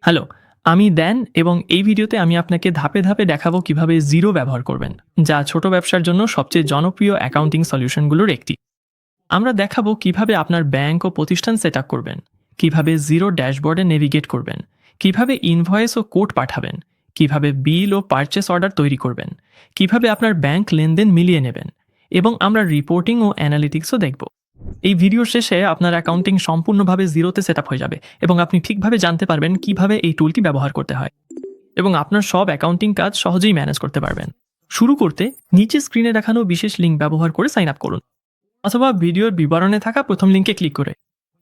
Hello, আমি than এবং এই ভিডিওতে আমি আপনাকে ধাপে ধাপে দেখাবো কিভাবে জিরো ব্যবহার করবেন, যা ছোট ব্যবসার জন্য সবচেয়ে জনপ্রিয় অ্যাকাউন্টিং সলিউশনগুলোর একটি। আমরা দেখাবো কিভাবে আপনার ব্যাংক ও প্রতিষ্ঠান সেট আপ করবেন, কিভাবে জিরো ড্যাশবোর্ডে নেভিগেট করবেন, কিভাবে ইনভয়েস ও কোড পাঠাবেন, কিভাবে বিল ও পারচেস অর্ডার তৈরি করবেন, কিভাবে আপনার ব্যাংক লেনদেন মিলিয়ে নেবেন, এবং আমরা রিপোর্টিং ও অ্যানালিটিক্সও দেখব। এই ভিডিওর শেষে আপনার অ্যাকাউন্টিং সম্পূর্ণভাবে জিরোতে সেট আপ হয়ে যাবে এবং আপনি ঠিকভাবে জানতে পারবেন কিভাবে এই টুলটি ব্যবহার করতে হয় এবং আপনার সব অ্যাকাউন্টিং কাজ সহজেই ম্যানেজ করতে পারবেন। শুরু করতে নিচে স্ক্রিনে দেখানো বিশেষ লিঙ্ক ব্যবহার করে সাইন আপ করুন, অথবা ভিডিওর বিবরণে থাকা প্রথম লিঙ্কে ক্লিক করে।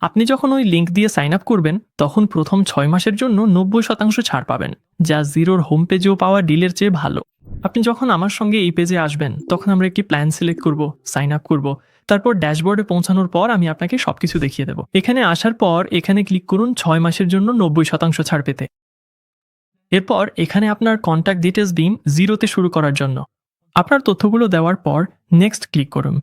আপনি যখন ওই লিঙ্ক দিয়ে সাইন আপ করবেন তখন প্রথম 6 মাসের জন্য 90% ছাড় পাবেন, যা জিরোর হোম পেজেও পাওয়া ডিলের চেয়ে ভালো। আপনি যখন আমার সঙ্গে এই পেজে আসবেন তখন আমরা একটি প্ল্যান সিলেক্ট করব, সাইন আপ করব, তারপর ড্যাশবোর্ডে পৌঁছানোর পর আমি আপনাকে সবকিছু দেখিয়ে দেব। এখানে আসার পর এখানে ক্লিক করুন 6 মাসের জন্য 90% ছাড় পেতে। এরপর এখানে আপনার কন্ট্যাক্ট ডিটেলস দিন জিরোতে শুরু করার জন্য। আপনার তথ্যগুলো দেওয়ার পর নেক্সট ক্লিক করুন।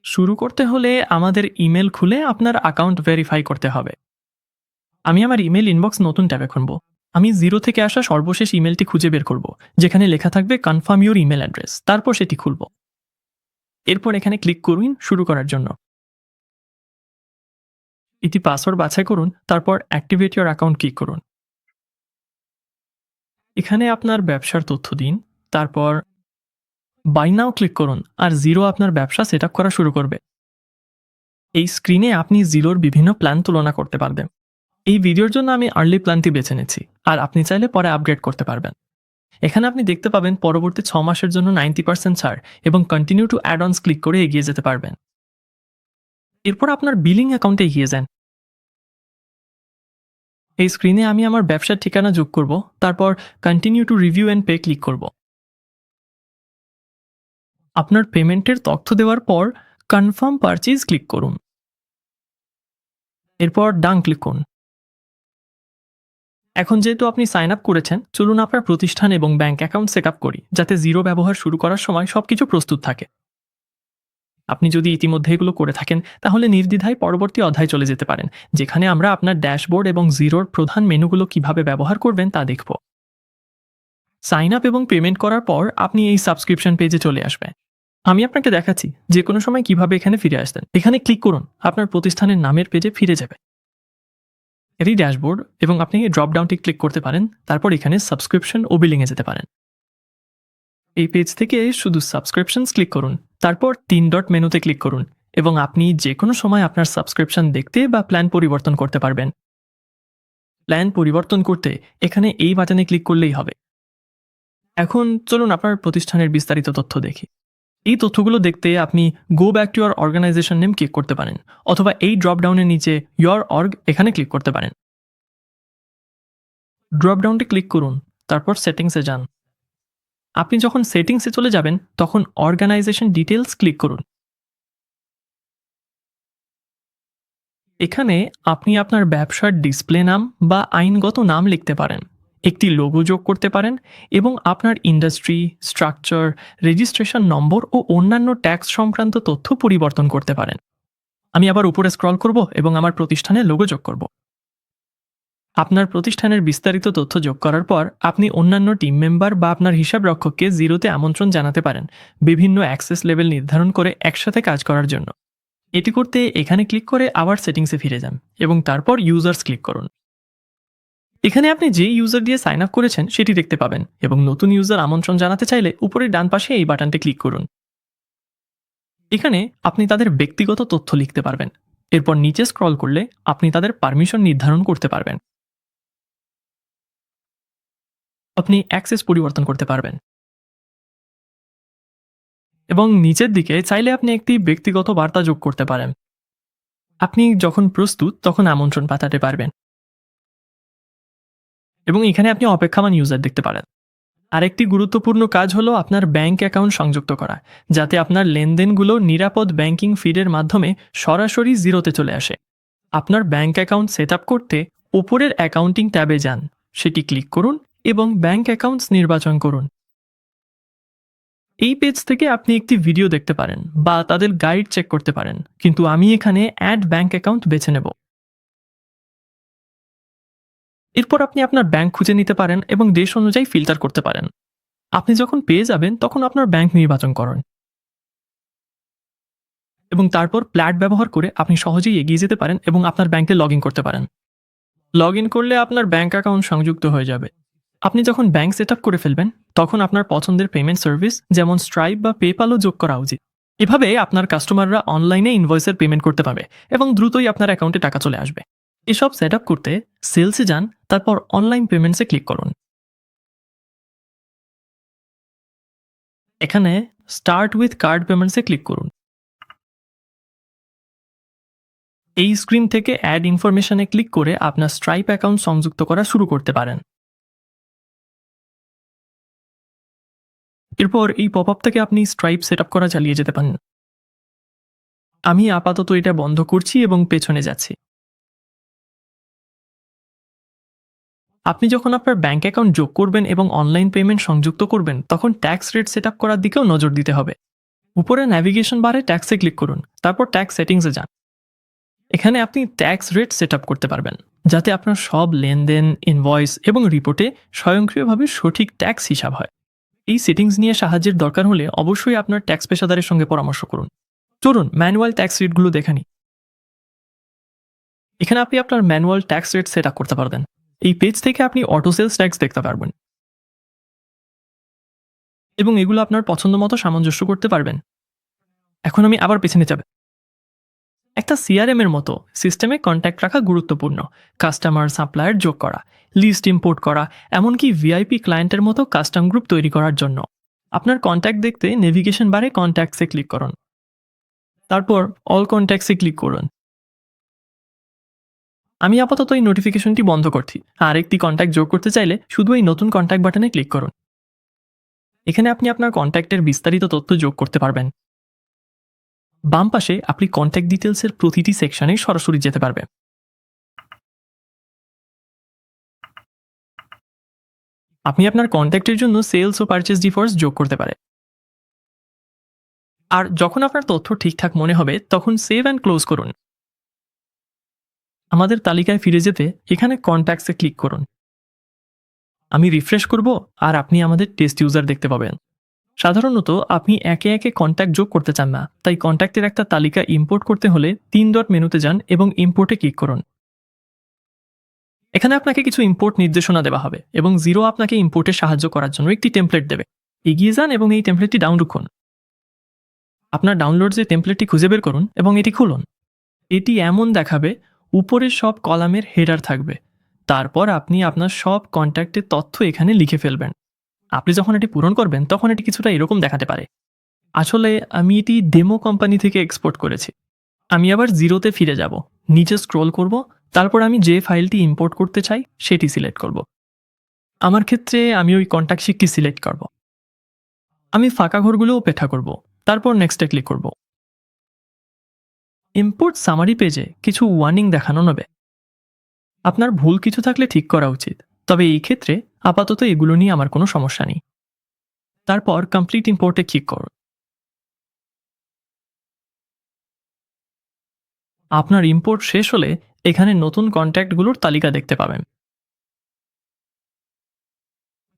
শুরু করতে হলে আমাদের ইমেল খুলে আপনার অ্যাকাউন্ট ভেরিফাই করতে হবে। আমি আমার ইমেল ইনবক্স নতুন ট্যাবে খুলব। আমি জিরো থেকে আসা সর্বশেষ ইমেলটি খুঁজে বের করব, যেখানে লেখা থাকবে কনফার্ম ইউর ইমেল অ্যাড্রেস, তারপর সেটি খুলব। এরপর এখানে ক্লিক করুন শুরু করার জন্য। এটি পাসওয়ার্ড বাছাই করুন, তারপর অ্যাক্টিভেট ইউর অ্যাকাউন্ট ক্লিক করুন। এখানে আপনার ব্যবসার তথ্য দিন, তারপর বাই নাও ক্লিক করুন আর জিরো আপনার ব্যবসা সেট আপ করা শুরু করবে। এই স্ক্রিনে আপনি জিরোর বিভিন্ন প্ল্যান তুলনা করতে পারবেন। এই ভিডিওর জন্য আমি আর্লি প্ল্যানটি বেছে নিচ্ছি, আর আপনি চাইলে পরে আপগ্রেড করতে পারবেন। এখানে আপনি দেখতে পাবেন পরবর্তী 6 মাসের জন্য 90% ছাড় এবং continue to add ons click করে এগিয়ে যেতে পারবেন। এরপর আপনার বিলিং অ্যাকাউন্টে এগিয়ে যান। এই স্ক্রিনে আমি আমার ব্যবসার ঠিকানা যোগ করব, তারপর continue to review and pay click করব। আপনার পেমেন্টের তথ্য দেওয়ার পর কনফার্ম পারচেজ ক্লিক করুন। এরপর ডান ক্লিক করুন। এখন যেহেতু আপনি সাইন আপ করেছেন, চলুন আপনার প্রতিষ্ঠান এবং ব্যাংক অ্যাকাউন্ট সেট আপ করি, যাতে জিরো ব্যবহার শুরু করার সময় সবকিছু প্রস্তুত থাকে। আপনি যদি ইতিমধ্যে এগুলো করে থাকেন তাহলে নির্দ্বিধায় পরবর্তী অধ্যায়ে চলে যেতে পারেন, যেখানে আমরা আপনার ড্যাশবোর্ড এবং জিরোর প্রধান মেনুগুলো কিভাবে ব্যবহার করবেন তা দেখব। সাইন আপ এবং পেমেন্ট করার পর আপনি এই সাবস্ক্রিপশন পেজে চলে আসবেন। আমি আপনাকে দেখাচ্ছি যে কোনো সময় কিভাবে এখানে ফিরে আসতেন। এখানে ক্লিক করুন, আপনার প্রতিষ্ঠানের নামের পেজে ফিরে যাবে। এটি ড্যাশবোর্ড এবং আপনি এই ড্রপ ডাউনটি ক্লিক করতে পারেন, তারপর এখানে সাবস্ক্রিপশন ও বিলিংয়ে যেতে পারেন। এই পেজ থেকে শুধু সাবস্ক্রিপশনস ক্লিক করুন, তারপর 3 ডট মেনুতে ক্লিক করুন এবং আপনি যে কোনো সময় আপনার সাবস্ক্রিপশন দেখতে বা প্ল্যান পরিবর্তন করতে পারবেন। প্ল্যান পরিবর্তন করতে এখানে এই বাটনে ক্লিক করলেই হবে। এখন চলুন আপনার প্রতিষ্ঠানের বিস্তারিত তথ্য দেখি। এই তথ্যগুলো দেখতে আপনি go back to your organization name click করতে পারেন, অথবা এই ড্রপ ডাউনের নিচে ইউর অর্গ এখানে ক্লিক করতে পারেন। ড্রপ ডাউনটি ক্লিক করুন, তারপর সেটিংসে যান। আপনি যখন সেটিংসে চলে যাবেন তখন অর্গানাইজেশন ডিটেলস ক্লিক করুন। এখানে আপনি আপনার ব্যবসার ডিসপ্লে নাম বা আইনগত নাম লিখতে পারেন, একটি লোগো যোগ করতে পারেন এবং আপনার ইন্ডাস্ট্রি, স্ট্রাকচার, রেজিস্ট্রেশন নম্বর ও অন্যান্য ট্যাক্স সংক্রান্ত তথ্য পরিবর্তন করতে পারেন। আমি আবার উপরে স্ক্রল করব এবং আমার প্রতিষ্ঠানের লোগো যোগ করব। আপনার প্রতিষ্ঠানের বিস্তারিত তথ্য যোগ করার পর আপনি অন্যান্য টিম মেম্বার বা আপনার হিসাবরক্ষককে জিরোতে আমন্ত্রণ জানাতে পারেন, বিভিন্ন অ্যাক্সেস লেভেল নির্ধারণ করে একসাথে কাজ করার জন্য। এটি করতে এখানে ক্লিক করে আবার সেটিংসে ফিরে যান এবং তারপর ইউজার্স ক্লিক করুন। এখানে আপনি যে ইউজার দিয়ে সাইন আপ করেছেন সেটি দেখতে পাবেন এবং নতুন ইউজার আমন্ত্রণ জানাতে চাইলে উপরের ডান পাশে এই বাটনটি ক্লিক করুন। এখানে আপনি তাদের ব্যক্তিগত তথ্য লিখতে পারবেন। এরপর নিচে স্ক্রল করলে আপনি তাদের পারমিশন নির্ধারণ করতে পারবেন। আপনি অ্যাক্সেস পরিবর্তন করতে পারবেন এবং নিচের দিকে চাইলে আপনি একটি ব্যক্তিগত বার্তা যোগ করতে পারেন। আপনি যখন প্রস্তুত তখন আমন্ত্রণ পাঠাতে পারবেন এবং এখানে আপনি অপেক্ষমান ইউজার দেখতে পারেন। আরেকটি গুরুত্বপূর্ণ কাজ হলো আপনার ব্যাংক অ্যাকাউন্ট সংযুক্ত করা, যাতে আপনার লেনদেনগুলো নিরাপদ ব্যাংকিং ফিডের মাধ্যমে সরাসরি জিরোতে চলে আসে। আপনার ব্যাংক অ্যাকাউন্ট সেট আপ করতে উপরের অ্যাকাউন্টিং ট্যাবে যান, সেটি ক্লিক করুন এবং ব্যাংক অ্যাকাউন্টস নির্বাচন করুন। এই পেজ থেকে আপনি একটি ভিডিও দেখতে পারেন বা তাদের গাইড চেক করতে পারেন, কিন্তু আমি এখানে অ্যাড ব্যাংক অ্যাকাউন্ট বেছে নেব। এরপর আপনি আপনার ব্যাংক খুঁজে নিতে পারেন এবং দেশ অনুযায়ী ফিল্টার করতে পারেন। আপনি যখন পেয়ে যাবেন তখন আপনার ব্যাংক নির্বাচন করুন এবং তারপর প্ল্যাট ব্যবহার করে আপনি সহজেই এগিয়ে যেতে পারেন এবং আপনার ব্যাংকে লগ ইন করতে পারেন। লগ ইন করলে আপনার ব্যাংক অ্যাকাউন্ট সংযুক্ত হয়ে যাবে। আপনি যখন ব্যাংক সেট আপ করে ফেলবেন তখন আপনার পছন্দের পেমেন্ট সার্ভিস যেমন স্ট্রাইপ বা পেপালও যোগ করা উচিত। এভাবে আপনার কাস্টমাররা অনলাইনে ইনভয়েসের পেমেন্ট করতে পারবে এবং দ্রুতই আপনার অ্যাকাউন্টে টাকা চলে আসবে। এসব সেট আপ করতে সেলসে যান, তারপর অনলাইন পেমেন্টসে ক্লিক করুন। এখানে স্টার্ট উইথ কার্ড পেমেন্টসে ক্লিক করুন। এই স্ক্রিন থেকে অ্যাড ইনফরমেশনে ক্লিক করে আপনার স্ট্রাইপ অ্যাকাউন্ট সংযুক্ত করা শুরু করতে পারেন। এরপর এই পপ আপ থেকে আপনি স্ট্রাইপ সেট আপ করা চালিয়ে যেতে পারেন। আমি আপাতত এটা বন্ধ করছি এবং পেছনে যাচ্ছি। আপনি যখন আপনার ব্যাংক অ্যাকাউন্ট যোগ করবেন এবং অনলাইন পেমেন্ট সংযুক্ত করবেন তখন ট্যাক্স রেট সেট আপ করার দিকেও নজর দিতে হবে। উপরে ন্যাভিগেশন বারে ট্যাক্সে ক্লিক করুন, তারপর ট্যাক্স সেটিংসে যান। এখানে আপনি ট্যাক্স রেট সেট আপ করতে পারবেন যাতে আপনার সব লেনদেন, ইনভয়েস এবং রিপোর্টে স্বয়ংক্রিয়ভাবে সঠিক ট্যাক্স হিসাব হয়। এই সেটিংস নিয়ে সাহায্যের দরকার হলে অবশ্যই আপনার ট্যাক্স পেশাদারের সঙ্গে পরামর্শ করুন। চলুন ম্যানুয়াল ট্যাক্স রেটগুলো দেখে নিই। এখানে আপনি আপনার manual tax rate set up করতে পারবেন। এই পেজ থেকে আপনি অটো সেলস ট্যাক্স দেখতে পারবেন এবং এগুলো আপনার পছন্দ মতো সামঞ্জস্য করতে পারবেন। এখন আমি আবার পেছনে যাব। একটা সিআরএম এর মতো সিস্টেমে কন্ট্যাক্ট রাখা গুরুত্বপূর্ণ। কাস্টমার, সাপ্লায়ার যোগ করা, লিস্ট ইম্পোর্ট করা, এমনকি ভিআইপি ক্লায়েন্টের মতো কাস্টম গ্রুপ তৈরি করার জন্য আপনার কন্ট্যাক্ট দেখতে নেভিগেশন বারে কন্ট্যাক্টসে ক্লিক করুন, তারপর অল কন্ট্যাক্টসে ক্লিক করুন। আমি আপাতত এই নোটিফিকেশনটি বন্ধ করছি। আর একটি কন্ট্যাক্ট যোগ করতে চাইলে শুধু এই নতুন কন্ট্যাক্ট বাটনে ক্লিক করুন। এখানে আপনি আপনার কন্ট্যাক্টের বিস্তারিত তথ্য যোগ করতে পারবেন। বাম পাশে আপনি কন্ট্যাক্ট ডিটেলসের প্রতিটি সেকশনে সরাসরি যেতে পারবেন। আপনি আপনার কন্ট্যাক্টের জন্য সেলস ও পারচেজ ডিফার্স যোগ করতে পারেন। আর যখন আপনার তথ্য ঠিকঠাক মনে হবে তখন সেভ অ্যান্ড ক্লোজ করুন। আমাদের তালিকায় ফিরে যেতে এখানে কন্ট্যাক্টসে ক্লিক করুন। আমি রিফ্রেশ করব আর আপনি আমাদের টেস্ট ইউজার দেখতে পাবেন। সাধারণত আপনি একে একে কন্ট্যাক্ট যোগ করতে চান না, তাই কন্ট্যাক্টের একটা তালিকা ইম্পোর্ট করতে হলে 3 ডট মেনুতে যান এবং ইম্পোর্টে ক্লিক করুন। এখানে আপনাকে কিছু ইম্পোর্ট নির্দেশনা দেওয়া হবে এবং জিরো আপনাকে ইম্পোর্টে সাহায্য করার জন্য একটি টেমপ্লেট দেবে। এগিয়ে যান এবং এই টেমপ্লেটটি ডাউনলোড করুন। আপনার ডাউনলোড যে টেমপ্লেটটি খুঁজে বের করুন এবং এটি খুলুন। এটি এমন দেখাবে, উপরের সব কলামের হেডার থাকবে। তারপর আপনি আপনার সব কন্ট্যাক্টের তথ্য এখানে লিখে ফেলবেন। আপনি যখন এটি পূরণ করবেন তখন এটি কিছুটা এরকম দেখাতে পারে। আসলে আমি এটি ডেমো কোম্পানি থেকে এক্সপোর্ট করেছি। আমি আবার জিরোতে ফিরে যাব, নিচে স্ক্রল করব, তারপর আমি যে ফাইলটি ইম্পোর্ট করতে চাই সেটি সিলেক্ট করব। আমার ক্ষেত্রে আমি ওই কন্ট্যাক্ট শিটটি সিলেক্ট করব। আমি ফাঁকা ঘরগুলো উপেক্ষা করব, তারপর নেক্সটে ক্লিক করব। ইম্পোর্ট সামারি পেজে কিছু ওয়ার্নিং দেখানো হবে। আপনার ভুল কিছু থাকলে ঠিক করা উচিত, তবে এই ক্ষেত্রে আপাতত এগুলো নিয়ে আমার কোনো সমস্যা নেই। তারপর কমপ্লিট ইম্পোর্টে ক্লিক করুন। আপনার ইম্পোর্ট শেষ হলে এখানে নতুন কন্ট্যাক্টগুলোর তালিকা দেখতে পাবেন।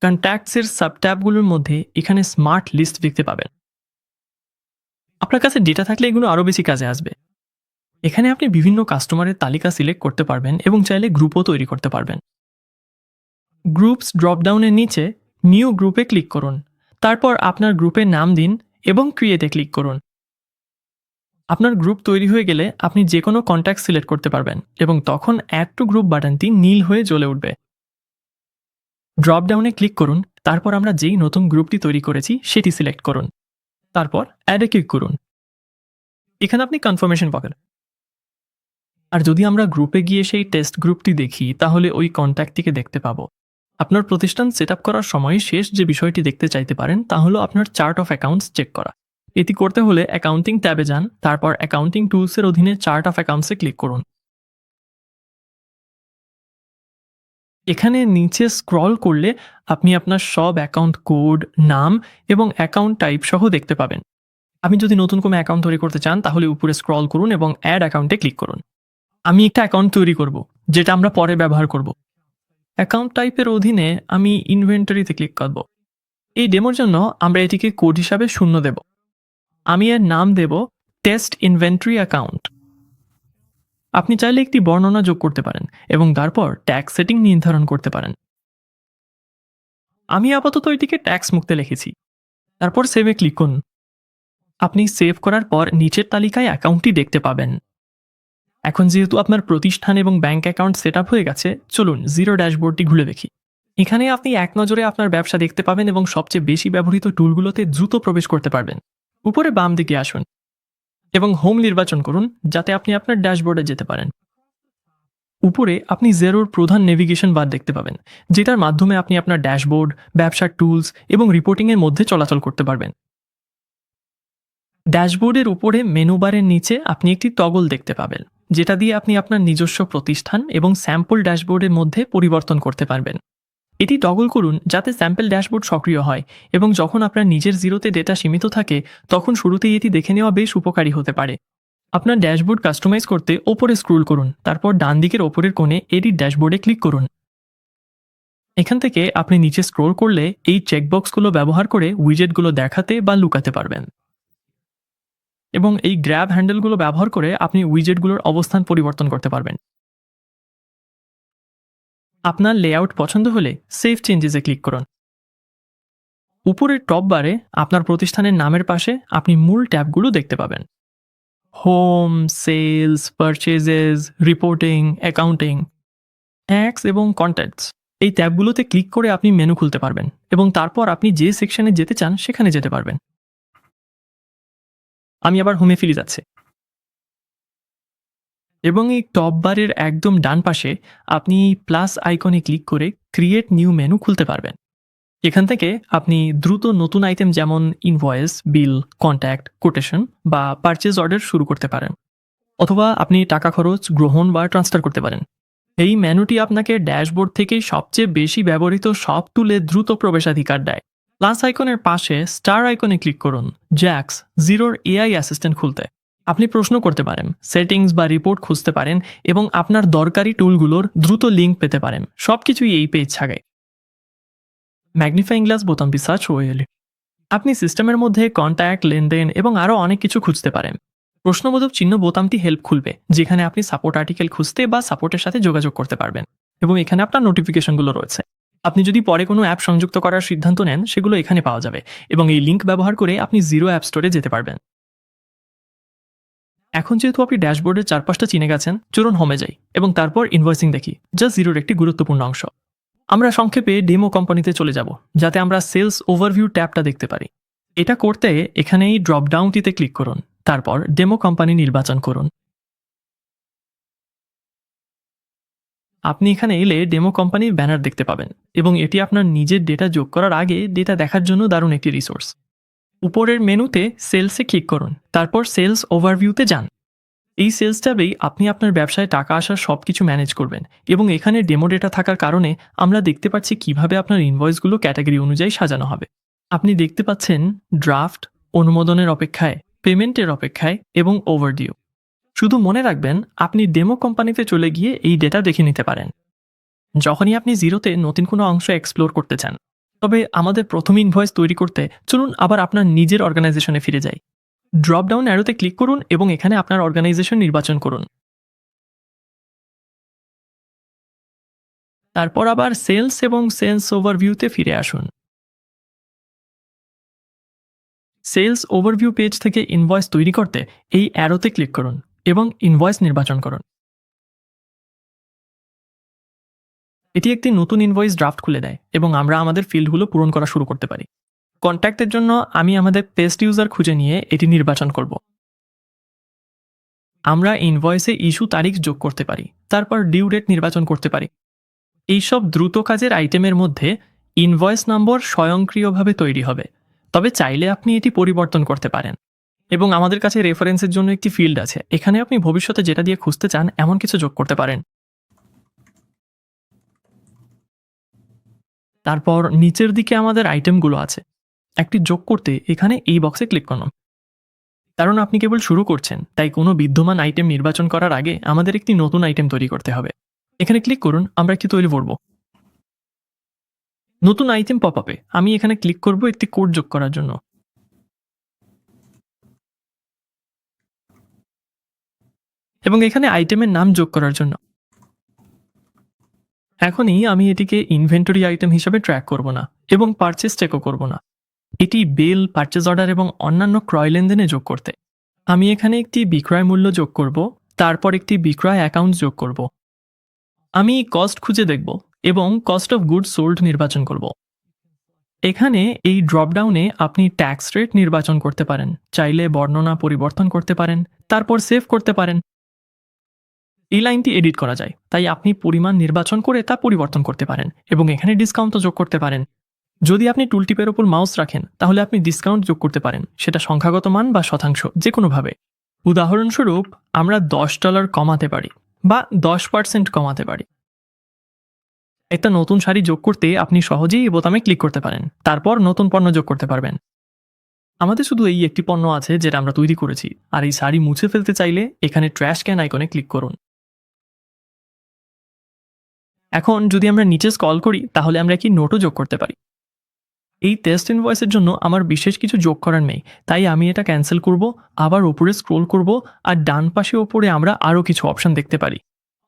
কন্ট্যাক্টসের সাবট্যাবগুলোর মধ্যে এখানে স্মার্ট লিস্ট দেখতে পাবেন। আপনার কাছে ডেটা থাকলে এগুলো আরও বেশি কাজে আসবে। এখানে আপনি বিভিন্ন কাস্টমারের তালিকা সিলেক্ট করতে পারবেন এবং চাইলে গ্রুপও তৈরি করতে পারবেন। গ্রুপস ড্রপডাউনের নিচে নিউ গ্রুপে ক্লিক করুন, তারপর আপনার গ্রুপের নাম দিন এবং ক্রিয়েটে ক্লিক করুন। আপনার গ্রুপ তৈরি হয়ে গেলে আপনি যে কোনো কন্ট্যাক্ট সিলেক্ট করতে পারবেন এবং তখন অ্যাড টু গ্রুপ বাটনটি নীল হয়ে জ্বলে উঠবে। ড্রপডাউনে ক্লিক করুন, তারপর আমরা যেই নতুন গ্রুপটি তৈরি করেছি সেটি সিলেক্ট করুন, তারপর অ্যাডে ক্লিক করুন। এখানে আপনি কনফার্মেশন পাবেন। আর যদি আমরা গ্রুপে গিয়ে সেই টেস্ট গ্রুপটি দেখি তাহলে ওই কন্ট্যাক্টটিকে দেখতে পাবো। আপনার প্রতিষ্ঠান সেট আপ করার সময় শেষ যে বিষয়টি দেখতে চাইতে পারেন তা হলো আপনার চার্ট অফ অ্যাকাউন্টস চেক করা। এটি করতে হলে অ্যাকাউন্টিং ট্যাবে যান, তারপর অ্যাকাউন্টিং টুলসের অধীনে চার্ট অফ অ্যাকাউন্টসে ক্লিক করুন। এখানে নিচে স্ক্রল করলে আপনি আপনার সব অ্যাকাউন্ট কোড, নাম এবং অ্যাকাউন্ট টাইপ সহ দেখতে পাবেন। আপনি যদি নতুন কোনো অ্যাকাউন্ট তৈরি করতে চান তাহলে উপরে স্ক্রল করুন এবং অ্যাড অ্যাকাউন্টে ক্লিক করুন। আমি একটা অ্যাকাউন্ট তৈরি করব যেটা আমরা পরে ব্যবহার করব। অ্যাকাউন্ট টাইপের অধীনে আমি ইনভেন্টরিতে ক্লিক করব। এই ডেমোর জন্য আমরা এটিকে কোড হিসাবে 0 দেব। আমি এর নাম দেব টেস্ট ইনভেন্টরি অ্যাকাউন্ট। আপনি চাইলে একটি বর্ণনা যোগ করতে পারেন এবং তারপর ট্যাক্স সেটিং নির্ধারণ করতে পারেন। আমি আপাতত এটিকে ট্যাক্স মুক্তে লিখেছি। তারপর সেভে ক্লিক করুন। আপনি সেভ করার পর নিচের তালিকায় অ্যাকাউন্টটি দেখতে পাবেন। এখন যেহেতু আপনার প্রতিষ্ঠান এবং ব্যাংক অ্যাকাউন্ট সেট আপ হয়ে গেছে, চলুন জিরো ড্যাশবোর্ডটি ঘুরে দেখি। এখানে আপনি এক নজরে আপনার ব্যবসা দেখতে পাবেন এবং সবচেয়ে বেশি ব্যবহৃত টুলগুলোতে দ্রুত প্রবেশ করতে পারবেন। উপরে বাম দিকে আসুন এবং হোম নির্বাচন করুন যাতে আপনি আপনার ড্যাশবোর্ডে যেতে পারেন। উপরে আপনি জেরোর প্রধান নেভিগেশন বার দেখতে পাবেন, যেটার মাধ্যমে আপনি আপনার ড্যাশবোর্ড, ব্যবসার টুলস এবং রিপোর্টিংয়ের মধ্যে চলাচল করতে পারবেন। ড্যাশবোর্ডের উপরে মেনু বারের নিচে আপনি একটি টগল দেখতে পাবেন, যেটা দিয়ে আপনি আপনার নিজস্ব প্রতিষ্ঠান এবং স্যাম্পল ড্যাশবোর্ডের মধ্যে পরিবর্তন করতে পারবেন। এটি টগল করুন যাতে স্যাম্পল ড্যাশবোর্ড সক্রিয় হয় এবং যখন আপনার নিজের জিরোতে ডেটা সীমিত থাকে তখন শুরুতেই এটি দেখে নেওয়া বেশ উপকারী হতে পারে। আপনার ড্যাশবোর্ড কাস্টমাইজ করতে ওপরে স্ক্রল করুন, তারপর ডান দিকের ওপরের কোণে এডিট ড্যাশবোর্ডে ক্লিক করুন। এখান থেকে আপনি নিচে স্ক্রল করলে এই চেকবক্সগুলো ব্যবহার করে উইজেটগুলো দেখাতে বা লুকাতে পারবেন এবং এই গ্র্যাব হ্যান্ডেলগুলো ব্যবহার করে আপনি উইজেটগুলোর অবস্থান পরিবর্তন করতে পারবেন। আপনার লেআউট পছন্দ হলে সেভ চেঞ্জেসে ক্লিক করুন। উপরের টপ বারে আপনার প্রতিষ্ঠানের নামের পাশে আপনি মূল ট্যাবগুলো দেখতে পাবেন: home, sales, purchases, reporting, accounting, tax এবং কন্ট্যাক্টস। এই ট্যাবগুলোতে ক্লিক করে আপনি মেনু খুলতে পারবেন এবং তারপর আপনি যে সেকশনে যেতে চান সেখানে যেতে পারবেন। আমি আবার হোমে ফিরে যাচ্ছি এবং এই টপ বারের একদম ডান পাশে আপনি প্লাস আইকনে ক্লিক করে ক্রিয়েট নিউ মেনু খুলতে পারবেন। এখান থেকে আপনি দ্রুত নতুন আইটেম যেমন ইনভয়েস, বিল, কন্ট্যাক্ট, কোটেশন বা পারচেজ অর্ডার শুরু করতে পারেন, অথবা আপনি টাকা খরচ, গ্রহণ বা ট্রান্সফার করতে পারেন। এই মেনুটি আপনাকে ড্যাশবোর্ড থেকে সবচেয়ে বেশি ব্যবহৃত সব টুলে দ্রুত প্রবেশাধিকার দেয়। প্লাস আইকনের পাশে স্টার আইকনে ক্লিক করুন জ্যাক্স জিরোর এআই অ্যাসিস্ট্যান্ট খুলতে। আপনি প্রশ্ন করতে পারেন, সেটিংস বা রিপোর্ট খুঁজতে পারেন এবং আপনার দরকারি টুলগুলোর দ্রুত লিঙ্ক পেতে পারেন। সবকিছুই এই পেজ ছাগায়। ম্যাগনিফাইং গ্লাস বোতামটি সার্চ হয়ে এলে আপনি সিস্টেমের মধ্যে কন্ট্যাক্ট, লেনদেন এবং আরও অনেক কিছু খুঁজতে পারেন। প্রশ্নবোধক চিহ্ন বোতামটি হেল্প খুলবে, যেখানে আপনি সাপোর্ট আর্টিকেল খুঁজতে বা সাপোর্টের সাথে যোগাযোগ করতে পারবেন এবং এখানে আপনার নোটিফিকেশনগুলো রয়েছে। আপনি যদি পরে কোনো অ্যাপ সংযুক্ত করার সিদ্ধান্ত নেন সেগুলো এখানে পাওয়া যাবে এবং এই লিঙ্ক ব্যবহার করে আপনি জিরো অ্যাপ স্টোরে যেতে পারবেন। এখন যেহেতু আপনি ড্যাশবোর্ডের চারপাশটা চিনে গেছেন, চলুন হোমে যাই এবং তারপর ইনভয়েসিং দেখি, যা জিরোর একটি গুরুত্বপূর্ণ অংশ। আমরা সংক্ষেপে ডেমো কোম্পানিতে চলে যাব যাতে আমরা সেলস ওভারভিউ ট্যাবটা দেখতে পারি। এটা করতে এখানে এই ড্রপডাউনটিতে ক্লিক করুন, তারপর ডেমো কোম্পানি নির্বাচন করুন। আপনি এখানে এলে ডেমো কোম্পানির ব্যানার দেখতে পাবেন এবং এটি আপনার নিজের ডেটা যোগ করার আগে ডেটা দেখার জন্য দারুণ একটি রিসোর্স। উপরের মেনুতে সেলসে ক্লিক করুন, তারপর সেলস ওভারভিউতে যান। এই সেলস ট্যাবেই আপনি আপনার ব্যবসায় টাকা আসার সব কিছু ম্যানেজ করবেন এবং এখানে ডেমো ডেটা থাকার কারণে আমরা দেখতে পাচ্ছি কিভাবে আপনার ইনভয়েসগুলো ক্যাটাগরি অনুযায়ী সাজানো হবে। আপনি দেখতে পাচ্ছেন ড্রাফট, অনুমোদনের অপেক্ষায়, পেমেন্টের অপেক্ষায় এবং ওভারডিউ। শুধু মনে রাখবেন, আপনি ডেমো কোম্পানিতে চলে গিয়ে এই ডেটা দেখে নিতে পারেন যখনই আপনি জিরোতে নতুন কোনো অংশ এক্সপ্লোর করতে চান। তবে আমাদের প্রথম ইনভয়েস তৈরি করতে চলুন আবার আপনার নিজের অর্গানাইজেশনে ফিরে যাই। ড্রপডাউন অ্যারোতে ক্লিক করুন এবং এখানে আপনার অর্গানাইজেশন নির্বাচন করুন। তারপর আবার সেলস এবং সেলস ওভারভিউতে ফিরে আসুন। সেলস ওভারভিউ পেজ থেকে ইনভয়েস তৈরি করতে এই অ্যারোতে ক্লিক করুন এবং ইনভয়েস নির্বাচন করুন। এটি একটি নতুন ইনভয়েস ড্রাফট খুলে দেয় এবং আমরা আমাদের ফিল্ডগুলো পূরণ করা শুরু করতে পারি। কন্ট্যাক্টের জন্য আমি আমাদের পেস্ট ইউজার খুঁজে নিয়ে এটি নির্বাচন করব। আমরা ইনভয়েসে ইস্যু তারিখ যোগ করতে পারি, তারপর ডিউ ডেট নির্বাচন করতে পারি। এইসব দ্রুত কাজের আইটেমের মধ্যে ইনভয়েস নম্বর স্বয়ংক্রিয়ভাবে তৈরি হবে, তবে চাইলে আপনি এটি পরিবর্তন করতে পারেন। এবং আমাদের কাছে রেফারেন্সের জন্য একটি ফিল্ড আছে, এখানে আপনি ভবিষ্যতে যেটা দিয়ে খুঁজতে চান এমন কিছু যোগ করতে পারেন। তারপর নিচের দিকে আমাদের আইটেমগুলো আছে, একটি যোগ করতে এখানে এই বক্সে ক্লিক করুন। কারণ আপনি কেবল শুরু করছেন, তাই কোনো বিদ্যমান আইটেম নির্বাচন করার আগে আমাদের একটি নতুন আইটেম তৈরি করতে হবে। এখানে ক্লিক করুন, আমরা একটি তৈরি করব। নতুন আইটেম পপ আপে আমি এখানে ক্লিক করব একটি কোড যোগ করার জন্য, এবং এখানে আইটেমের নাম যোগ করার জন্য। এখনই আমি এটিকে ইনভেন্টরি আইটেম হিসাবে ট্র্যাক করব না এবং পারচেস চেকও করব না। এটি বিল, পারচেজ অর্ডার এবং অন্যান্য ক্রয় লেনদেনে যোগ করতে। আমি এখানে একটি বিক্রয় মূল্য যোগ করব, তারপর একটি বিক্রয় অ্যাকাউন্ট যোগ করব। আমি কস্ট খুঁজে দেখব এবং কস্ট অফ গুডস সোল্ড নির্বাচন করব। এখানে এই ড্রপডাউনে আপনি ট্যাক্স রেট নির্বাচন করতে পারেন, চাইলে বর্ণনা পরিবর্তন করতে পারেন, তারপর সেভ করতে পারেন। এই লাইনটি এডিট করা যায়, তাই আপনি পরিমাণ নির্বাচন করে তা পরিবর্তন করতে পারেন এবং এখানে ডিসকাউন্টও যোগ করতে পারেন। যদি আপনি টুলটিপের ওপর মাউস রাখেন তাহলে আপনি ডিসকাউন্ট যোগ করতে পারেন, সেটা সংখ্যাগত মান বা শতাংশ যে কোনোভাবে। উদাহরণস্বরূপ আমরা $10 কমাতে পারি বা 10% কমাতে পারি। একটা নতুন শাড়ি যোগ করতে আপনি সহজেই এই বোতামে ক্লিক করতে পারেন, তারপর নতুন পণ্য যোগ করতে পারবেন। আমাদের শুধু এই একটি পণ্য আছে যেটা আমরা তৈরি করেছি, আর এই শাড়ি মুছে ফেলতে চাইলে এখানে ট্র্যাশ ক্যান আইকনে ক্লিক করুন। এখন যদি আমরা নিচে স্ক্রল করি তাহলে আমরা কি নোটও যোগ করতে পারি। এই টেস্ট ইনভয়েসের জন্য আমার বিশেষ কিছু যোগ করার নেই, তাই আমি এটা ক্যান্সেল করব, আবার উপরে স্ক্রোল করব, আর ডান পাশে ওপরে আমরা আরও কিছু অপশন দেখতে পারি।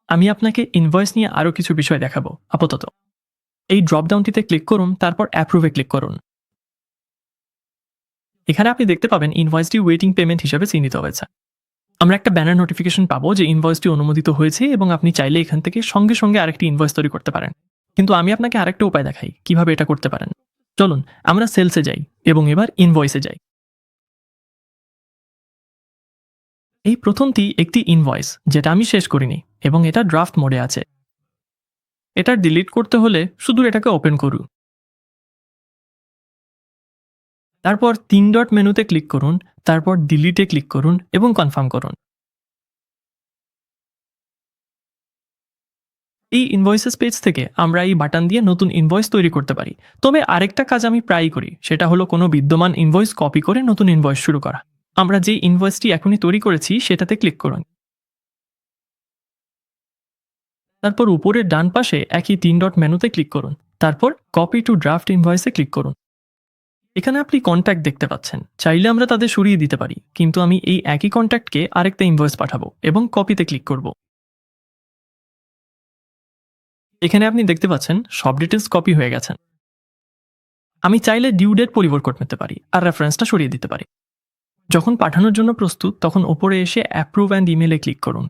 আমি আপনাকে ইনভয়েস নিয়ে আরও কিছু বিষয় দেখাবো আপাতত। এই ড্রপডাউনটিতে ক্লিক করুন, তারপর অ্যাপ্রুভে ক্লিক করুন। এখানে আপনি দেখতে পাবেন ইনভয়েসটি ওয়েটিং পেমেন্ট হিসেবে চিহ্নিত হয়েছে। আমরা একটা ব্যানার নোটিফিকেশন পাবো যে ইনভয়েসটি অনুমোদিত হয়েছে এবং আপনি চাইলে এখান থেকে সঙ্গে সঙ্গে আরেকটি ইনভয়েস তৈরি করতে পারেন। কিন্তু আমি আপনাকে আরেকটা উপায় দেখাই কিভাবে এটা করতে পারেন। চলুন আমরা সেলসে যাই এবং এবার ইনভয়েসে যাই। এই প্রথমটি একটি ইনভয়েস যেটা আমি শেষ করিনি এবং এটা ড্রাফট মোডে আছে। এটা ডিলিট করতে হলে শুধু এটাকে ওপেন করুন, তারপর 3 ডট মেনুতে ক্লিক করুন, তারপর ডিলিটে ক্লিক করুন এবং কনফার্ম করুন। এই ইনভয়েসেস পেজ থেকে আমরা এই বাটন দিয়ে নতুন ইনভয়েস তৈরি করতে পারি। তবে আরেকটা কাজ আমি প্রায়ই করি, সেটা হলো কোনো বিদ্যমান ইনভয়েস কপি করে নতুন ইনভয়েস শুরু করা। আমরা যে ইনভয়েসটি এখনই তৈরি করেছি সেটাতে ক্লিক করুন, তারপর উপরের ডান পাশে একই 3 ডট মেনুতে ক্লিক করুন, তারপর কপি টু ড্রাফট ইনভয়েসে ক্লিক করুন। এখানে আপনি কন্ট্যাক্ট দেখতে পাচ্ছেন, চাইলে আমরা তাদের সরিয়ে দিতে পারি, কিন্তু আমি এই একই কন্ট্যাক্টকে আরেকটা ইনভয়েস পাঠাবো এবং কপিতে ক্লিক করব। এখানে আপনি দেখতে পাচ্ছেন সব ডিটেলস কপি হয়ে গেছেন। আমি চাইলে ডিউ ডেট পরিবর্তন করতে পারি আর রেফারেন্সটা সরিয়ে দিতে পারি। যখন পাঠানোর জন্য প্রস্তুত তখন ওপরে এসে অ্যাপ্রুভ অ্যান্ড ইমেলে ক্লিক করুন।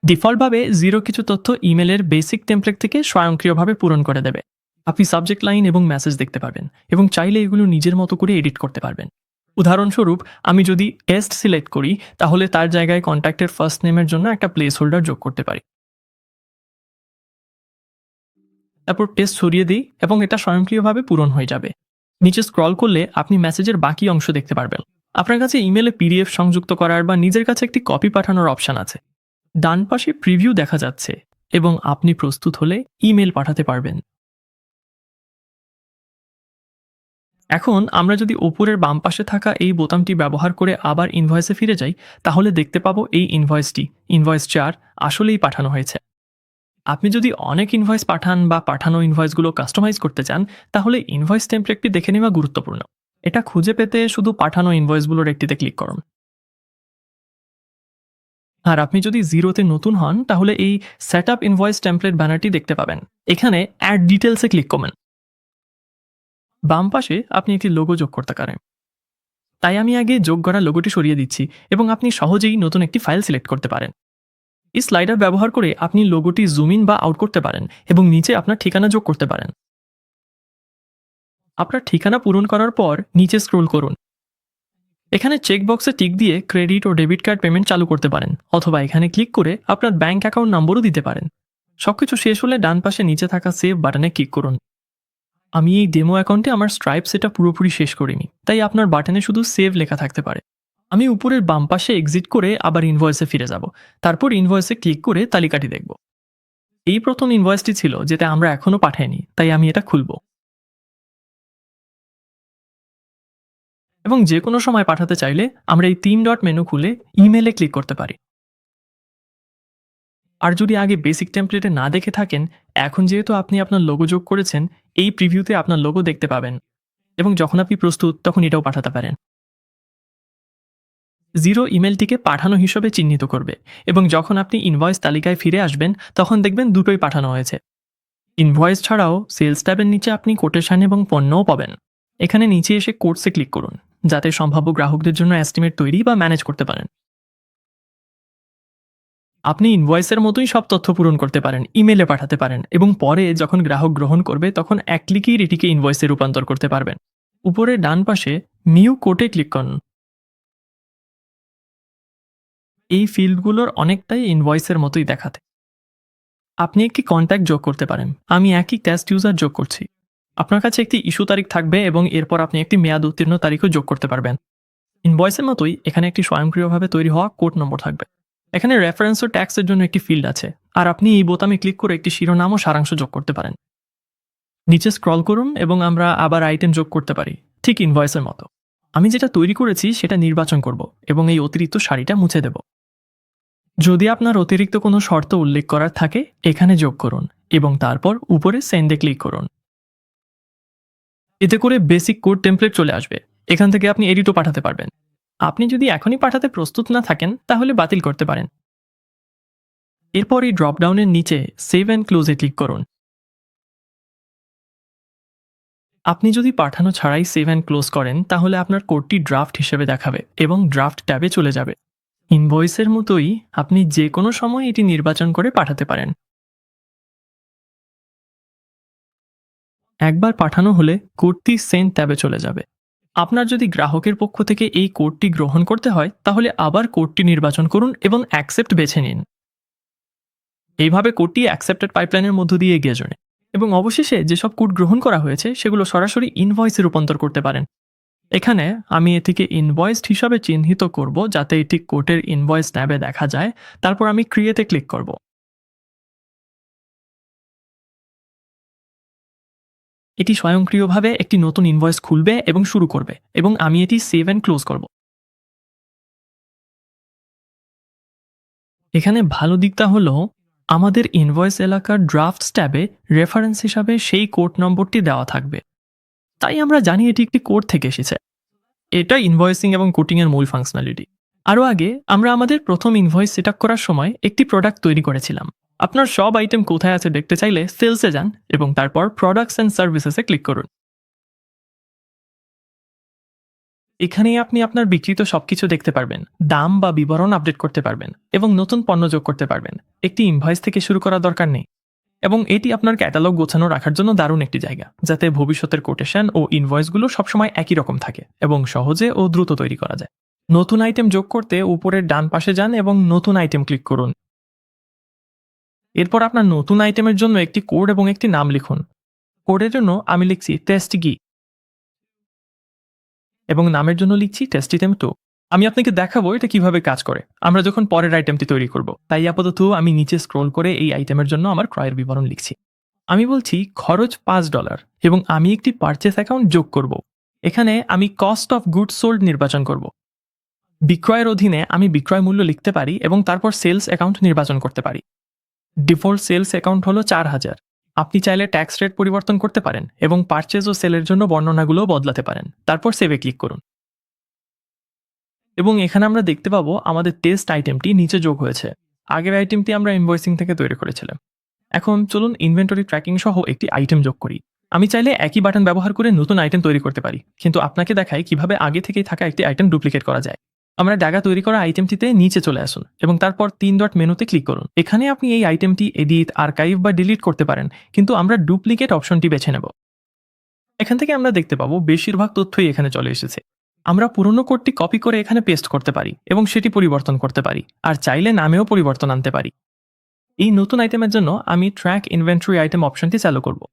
ডিফল্টভাবে জিরো কিছু তথ্য ইমেলের বেসিক টেমপ্লেট থেকে স্বয়ংক্রিয়ভাবে পূরণ করে দেবে। আপনি সাবজেক্ট লাইন এবং মেসেজ দেখতে পাবেন এবং চাইলে এগুলো নিজের মতো করে এডিট করতে পারবেন। উদাহরণস্বরূপ আমি যদি টেস্ট সিলেক্ট করি তাহলে তার জায়গায় কন্ট্যাক্টের ফার্স্ট নেমের জন্য একটা প্লেস হোল্ডার যোগ করতে পারি। তারপর টেস্ট সরিয়ে দিই এবং এটা স্বয়ংক্রিয়ভাবে পূরণ হয়ে যাবে। নিচে স্ক্রল করলে আপনি মেসেজের বাকি অংশ দেখতে পারবেন। আপনার কাছে ইমেলে পিডিএফ সংযুক্ত করার বা নিজের কাছে একটি কপি পাঠানোর অপশন আছে। ডান পাশে প্রিভিউ দেখা যাচ্ছে এবং আপনি প্রস্তুত হলে ইমেল পাঠাতে পারবেন। এখন আমরা যদি উপরের বাম পাশে থাকা এই বোতামটি ব্যবহার করে আবার ইনভয়েসে ফিরে যাই তাহলে দেখতে পাবো এই ইনভয়েসটি, ইনভয়েস 4, আসলেই পাঠানো হয়েছে। আপনি যদি অনেক ইনভয়েস পাঠান বা পাঠানো ইনভয়েসগুলো কাস্টমাইজ করতে চান তাহলে ইনভয়েস টেমপ্লেটটি দেখে নেওয়া গুরুত্বপূর্ণ। এটা খুঁজে পেতে শুধু পাঠানো ইনভয়েসগুলোর একটিতে ক্লিক করুন। আর আপনি যদি জিরোতে নতুন হন তাহলে এই সেট আপ ইনভয়েস টেমপ্লেট ব্যানারটি দেখতে পাবেন। এখানে অ্যাড ডিটেলসে ক্লিক করবেন। বাম পাশে আপনি একটি লোগো যোগ করতে পারেন, তাই আমি আগে যোগ করা লোগোটি সরিয়ে দিচ্ছি এবং আপনি সহজেই নতুন একটি ফাইল সিলেক্ট করতে পারেন। এই স্লাইডার ব্যবহার করে আপনি লোগোটি জুম ইন বা আউট করতে পারেন এবং নিচে আপনার ঠিকানা যোগ করতে পারেন। আপনার ঠিকানা পূরণ করার পর নিচে স্ক্রোল করুন। এখানে চেকবক্সে টিক দিয়ে ক্রেডিট ও ডেবিট কার্ড পেমেন্ট চালু করতে পারেন, অথবা এখানে ক্লিক করে আপনার ব্যাংক অ্যাকাউন্ট নম্বরও দিতে পারেন। সবকিছু শেষ হলে ডান পাশে নিচে থাকা সেভ বাটনে ক্লিক করুন। আমি এই ডেমো অ্যাকাউন্টে আমার স্ট্রাইপ সেটা পুরোপুরি শেষ করিনি, তাই আপনার বাটনে শুধু সেভ লেখা থাকতে পারে। আমি উপরের বাম পাশে এক্সিট করে আবার ইনভয়েসে ফিরে যাব, তারপর ইনভয়েসে ক্লিক করে তালিকাটি দেখব। এই প্রথম ইনভয়েসটি ছিল যেটা আমরা এখনো পাঠাইনি, তাই আমি এটা খুলব এবং যে কোনো সময় পাঠাতে চাইলে আমরা এই 3 ডট মেনু খুলে ইমেলে ক্লিক করতে পারি। আর যদি আগে বেসিক টেমপ্লেটে না দেখে থাকেন, এখন যেহেতু আপনি আপনার লোগো যোগ করেছেন, এই প্রিভিউতে আপনার লোগো দেখতে পাবেন এবং যখন আপনি প্রস্তুত তখন এটাও পাঠাতে পারেন। জিরো ইমেলটিকে পাঠানো হিসেবে চিহ্নিত করবে এবং যখন আপনি ইনভয়েস তালিকায় ফিরে আসবেন তখন দেখবেন দুটোই পাঠানো হয়েছে। ইনভয়েস ছাড়াও সেলস ট্যাবের নিচে আপনি কোটেশন এবং পণ্যও পাবেন। এখানে নিচে এসে কোর্সে ক্লিক করুন, যাতে সম্ভাব্য গ্রাহকদের জন্য এস্টিমেট তৈরি বা ম্যানেজ করতে পারেন। আপনি ইনভয়েসের মতোই সব তথ্য পূরণ করতে পারেন, ইমেলে পাঠাতে পারেন এবং পরে যখন গ্রাহক গ্রহণ করবে তখন এক ক্লিকেই এটিকে ইনভয়েসে রূপান্তর করতে পারবেন। উপরে ডান পাশে নিউ কোটে ক্লিক করুন। এই ফিল্ডগুলোর অনেকটাই ইনভয়েসের মতোই দেখাতে। আপনি একটি কন্ট্যাক্ট যোগ করতে পারেন। আমি একই টেস্ট ইউজার যোগ করছি। আপনার কাছে একটি ইস্যু তারিখ থাকবে এবং এরপর আপনি একটি মেয়াদ উত্তীর্ণ তারিখও যোগ করতে পারবেন। ইনভয়েসের মতোই এখানে একটি স্বয়ংক্রিয়ভাবে তৈরি হওয়া কোড নম্বর থাকবে। এখানে রেফারেন্স ও ট্যাক্সের জন্য একটি ফিল্ড আছে, আর আপনি এই বোতামে ক্লিক করে একটি শিরোনাম ও সারাংশ যোগ করতে পারেন। নিচে স্ক্রল করুন এবং আমরা আবার আইটেম যোগ করতে পারি, ঠিক ইনভয়েসের মতো। আমি যেটা তৈরি করেছি সেটা নির্বাচন করব এবং এই অতিরিক্ত সারিটা মুছে দেব। যদি আপনার অতিরিক্ত কোনো শর্ত উল্লেখ করার থাকে এখানে যোগ করুন এবং তারপর উপরে সেন্ডে ক্লিক করুন। এতে করে বেসিক কোড টেমপ্লেট চলে আসবে। এখান থেকে আপনি এডিটও পাঠাতে পারবেন। আপনি যদি এখনই পাঠাতে প্রস্তুত না থাকেন তাহলে বাতিল করতে পারেন। এরপর এই ড্রপডাউনের নিচে সেভ অ্যান্ড ক্লোজে ক্লিক করুন। আপনি যদি পাঠানো ছাড়াই সেভ অ্যান্ড ক্লোজ করেন তাহলে আপনার কোডটি ড্রাফট হিসেবে দেখাবে এবং ড্রাফট ট্যাবে চলে যাবে। ইনভয়েসের মতোই আপনি যে কোনো সময় এটি নির্বাচন করে পাঠাতে পারেন। একবার পাঠানো হলে কোডটি সেন্ড ট্যাবে চলে যাবে। আপনার যদি গ্রাহকের পক্ষ থেকে এই কোডটি গ্রহণ করতে হয় তাহলে আবার কোডটি নির্বাচন করুন এবং অ্যাকসেপ্ট বেছে নিন। এইভাবে কোডটি অ্যাকসেপ্টেড পাইপলাইনের মধ্য দিয়ে এগিয়ে যাবে এবং অবশেষে যেসব কোড গ্রহণ করা হয়েছে সেগুলো সরাসরি ইনভয়েসে রূপান্তর করতে পারেন। এখানে আমি এটিকে ইনভয়েসড হিসাবে চিহ্নিত করব যাতে এটি কোডের ইনভয়েস ট্যাবে দেখা যায়। তারপর আমি ক্রিয়েটে ক্লিক করব। এটি স্বয়ংক্রিয়ভাবে একটি নতুন ইনভয়েস খুলবে এবং শুরু করবে এবং আমি এটি সেভ অ্যান্ড ক্লোজ করব। এখানে ভালো দিকটা হলো আমাদের ইনভয়েস এলাকার ড্রাফটস ট্যাবে রেফারেন্স হিসাবে সেই কোড নম্বরটি দেওয়া থাকবে, তাই আমরা জানি এটি একটি কোড থেকে এসেছে। এটা ইনভয়েসিং এবং কোটিং এর মূল ফাংশনালিটি। আরও আগে আমরা আমাদের প্রথম ইনভয়েস সেট আপ করার সময় একটি প্রোডাক্ট তৈরি করেছিলাম। আপনার সব আইটেম কোথায় আছে দেখতে চাইলে সেলসে যান এবং তারপর প্রোডাক্টস অ্যান্ড সার্ভিসেসে ক্লিক করুন। এখানেই আপনি আপনার বিক্রিত সবকিছু দেখতে পারবেন, দাম বা বিবরণ আপডেট করতে পারবেন এবং নতুন পণ্য যোগ করতে পারবেন। একটি ইনভয়েস থেকে শুরু করার দরকার নেই এবং এটি আপনার ক্যাটালগ গোছানো রাখার জন্য দারুণ একটি জায়গা, যাতে ভবিষ্যতের কোটেশন ও ইনভয়েসগুলো সবসময় একই রকম থাকে এবং সহজে ও দ্রুত তৈরি করা যায়। নতুন আইটেম যোগ করতে উপরের ডান পাশে যান এবং নতুন আইটেম ক্লিক করুন। এরপর আপনার নতুন আইটেমের জন্য একটি কোড এবং একটি নাম লিখুন। কোডের জন্য আমি লিখছি টেস্ট গি এবং নামের জন্য লিখছি টেস্টিটেম 2। আমি আপনাকে দেখাবো এটা কিভাবে কাজ করে আমরা যখন পরের আইটেমটি তৈরি করব। তাই আপাতত আমি নিচে স্ক্রল করে এই আইটেমের জন্য আমার ক্রয়ের বিবরণ লিখছি। আমি বলছি খরচ $5 এবং আমি একটি পারচেস অ্যাকাউন্ট যোগ করব। এখানে আমি কস্ট অফ গুডস সোল্ড নির্বাচন করব। বিক্রয়ের অধীনে আমি বিক্রয় মূল্য লিখতে পারি এবং তারপর সেলস অ্যাকাউন্ট নির্বাচন করতে পারি। ডিফল্ট সেলস অ্যাকাউন্ট হলো 4000। আপনি চাইলে ট্যাক্স রেট পরিবর্তন করতে পারেন এবং পারচেজ ও সেলের জন্য বর্ণনাগুলোও বদলাতে পারেন। তারপর সেভে ক্লিক করুন এবং এখানে আমরা দেখতে পাবো আমাদের টেস্ট আইটেমটি নিচে যোগ হয়েছে। আগের আইটেমটি আমরা ইনভয়েসিং থেকে তৈরি করেছিলাম। এখন চলুন ইনভেন্টরি ট্র্যাকিং সহ একটি আইটেম যোগ করি। আমি চাইলে একই বাটন ব্যবহার করে নতুন আইটেম তৈরি করতে পারি, কিন্তু আপনাকে দেখাই কিভাবে আগে থেকেই থাকা একটি আইটেম ডুপ্লিকেট করা যায়। আমরা ডাগা তৈরি করা আইটেমটিতে নিচে চলে আসুন এবং তারপর 3 ডট মেনুতে ক্লিক করুন। এখানে আপনি এই আইটেমটি এডিট, আর্কাইভ বা ডিলিট করতে পারেন, কিন্তু আমরা ডুপ্লিকেট অপশনটি বেছে নেব। এখান থেকে আমরা দেখতে পাবো বেশিরভাগ তথ্যই এখানে চলে এসেছে। আমরা পুরনো কোডটি কপি করে এখানে পেস্ট করতে পারি এবং সেটি পরিবর্তন করতে পারি, আর চাইলে নামেও পরিবর্তন আনতে পারি। এই নতুন আইটেমের জন্য আমি ট্র্যাক ইনভেন্টরি আইটেম অপশনটি চালু করব।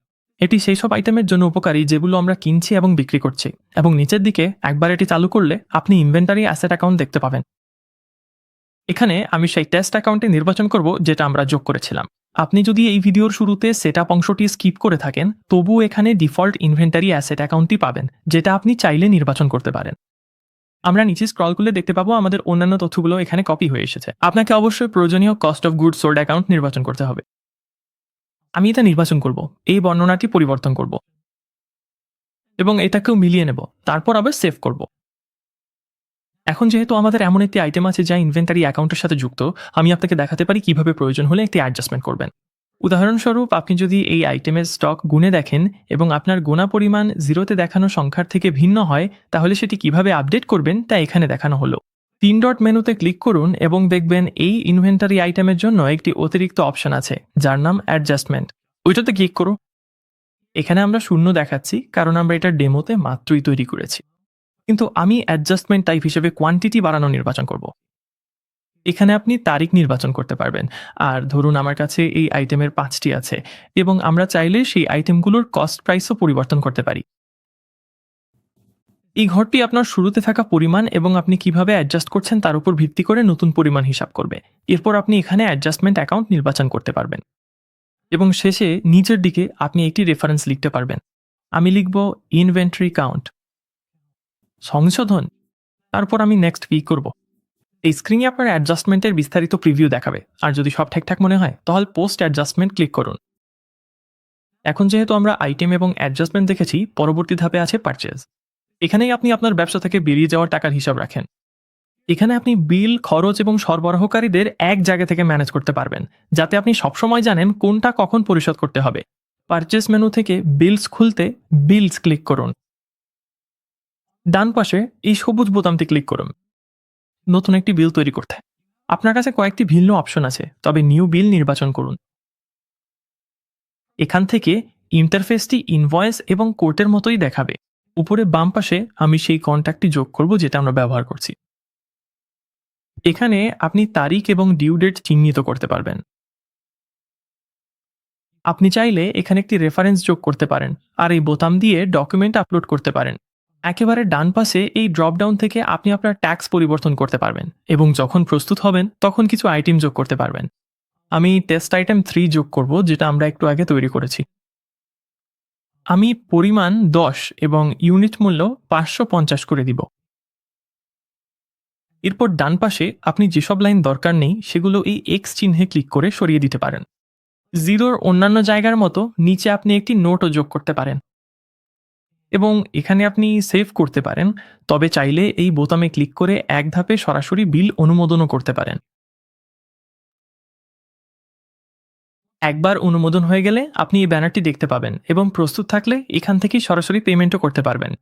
এটি সেই সব আইটেমের জন্য উপকারী যেগুলো আমরা কিনছি এবং বিক্রি করছি, এবং নিচের দিকে একবার এটি চালু করলে আপনি ইনভেন্টারি অ্যাসেট অ্যাকাউন্ট দেখতে পাবেন। এখানে আমি সেই টেস্ট অ্যাকাউন্টে নির্বাচন করব যেটা আমরা যোগ করেছিলাম। আপনি যদি এই ভিডিওর শুরুতে সেটআপ অংশটি স্কিপ করে থাকেন তবুও এখানে ডিফল্ট ইনভেন্টারি অ্যাসেট অ্যাকাউন্টটি পাবেন, যেটা আপনি চাইলে নির্বাচন করতে পারেন। আমরা নিচে স্ক্রল করলে দেখতে পাবো আমাদের অন্যান্য তথ্যগুলো এখানে কপি হয়ে এসেছে। আপনাকে অবশ্যই প্রয়োজনীয় cost of goods sold account নির্বাচন করতে হবে। আমি এটা নির্বাচন করব। এই বর্ণনাটি পরিবর্তন করব এবং এটাকেও মিলিয়ে নেব। তারপর আবার সেভ করব। এখন যেহেতু আমাদের এমন একটি আইটেম আছে যা ইনভেন্টরি অ্যাকাউন্টের সাথে যুক্ত, আমি আপনাকে দেখাতে পারি কিভাবে প্রয়োজন হলে একটি অ্যাডজাস্টমেন্ট করবেন। উদাহরণস্বরূপ আপনি যদি এই আইটেমের স্টক গুণে দেখেন এবং আপনার গোনা পরিমাণ জিরোতে দেখানো সংখ্যার থেকে ভিন্ন হয়, তাহলে সেটি কিভাবে আপডেট করবেন তা এখানে দেখানো হলো। 3 ডট মেনুতে ক্লিক করুন এবং দেখবেন এই ইনভেন্টরি আইটেমের জন্য একটি অতিরিক্ত অপশন আছে যার নাম অ্যাডজাস্টমেন্ট। ওইটাতে ক্লিক করো। এখানে আমরা শূন্য দেখাচ্ছি কারণ আমরা এটা ডেমোতে মাত্রই তৈরি করেছি। কিন্তু আমি অ্যাডজাস্টমেন্ট টাইপ হিসেবে কোয়ান্টিটি বাড়ানো নির্বাচন করব। এখানে আপনি তারিখ নির্বাচন করতে পারবেন। আর ধরুন আমার কাছে এই আইটেমের 5টি আছে এবং আমরা চাইলে সেই আইটেমগুলোর কস্ট প্রাইসও পরিবর্তন করতে পারি। এই ঘরটি আপনার শুরুতে থাকা পরিমাণ এবং আপনি কিভাবে অ্যাডজাস্ট করছেন তার উপর ভিত্তি করে নতুন পরিমাণ হিসাব করবে। এরপর আপনি এখানে অ্যাডজাস্টমেন্ট অ্যাকাউন্ট নির্বাচন করতে পারবেন এবং শেষে নিচের দিকে আপনি একটি রেফারেন্স লিখতে পারবেন। আমি লিখব ইনভেন্টরি কাউন্ট সংশোধন, তারপর আমি নেক্সট ক্লিক করব। এই স্ক্রিনে আপনার অ্যাডজাস্টমেন্টের বিস্তারিত প্রিভিউ দেখাবে। আর যদি সব ঠিকঠাক মনে হয় তাহলে পোস্ট অ্যাডজাস্টমেন্ট ক্লিক করুন। এখন যেহেতু আমরা আইটেম এবং অ্যাডজাস্টমেন্ট দেখেছি, পরবর্তী ধাপে আছে পারচেজ। এখানেই আপনি আপনার ব্যবসা থেকে বেরিয়ে যাওয়ার টাকার হিসাব রাখেন। এখানে আপনি বিল, খরচ এবং সরবরাহকারীদের এক জায়গা থেকে ম্যানেজ করতে পারবেন, যাতে আপনি সবসময় জানেন কোনটা কখন পরিশোধ করতে হবে। পারচেজ মেনু থেকে বিলস খুলতে বিলস ক্লিক করুন। ডান পাশে এই সবুজ বোতামটি ক্লিক করুন নতুন একটি বিল তৈরি করতে। আপনার কাছে কয়েকটি ভিন্ন অপশন আছে, তবে নিউ বিল নির্বাচন করুন। এখান থেকে ইন্টারফেসটি ইনভয়েস এবং কোর্টের মতোই দেখাবে। উপরে বাম পাশে আমি সেই কন্ট্যাক্টটি যোগ করব যেটা আমরা ব্যবহার করছি। এখানে আপনি তারিখ এবং ডিউ ডেট চিহ্নিত করতে পারবেন। আপনি চাইলে এখানে একটি রেফারেন্স যোগ করতে পারেন আর এই বোতাম দিয়ে ডকুমেন্ট আপলোড করতে পারেন। একেবারে ডান পাশে এই ড্রপডাউন থেকে আপনি আপনার ট্যাক্স পরিবর্তন করতে পারবেন এবং যখন প্রস্তুত হবেন তখন কিছু আইটেম যোগ করতে পারবেন। আমি টেস্ট আইটেম 3 যোগ করব, যেটা আমরা একটু আগে তৈরি করেছি। আমি পরিমাণ 10 এবং ইউনিট মূল্য 550 করে দিব। এরপর ডান পাশে আপনি যেসব লাইন দরকার নেই সেগুলো এই এক্স চিহ্নে ক্লিক করে সরিয়ে দিতে পারেন। জিরোর অন্যান্য জায়গার মতো নিচে আপনি একটি নোটও যোগ করতে পারেন এবং এখানে আপনি সেভ করতে পারেন। তবে চাইলে এই বোতামে ক্লিক করে এক ধাপে সরাসরি বিল অনুমোদনও করতে পারেন। একবার অনুমোদন হয়ে গেলে আপনি এই ব্যানারটি দেখতে পাবেন এবং প্রস্তুত থাকলে এখান থেকেই সরাসরি পেমেন্টও করতে পারবেন।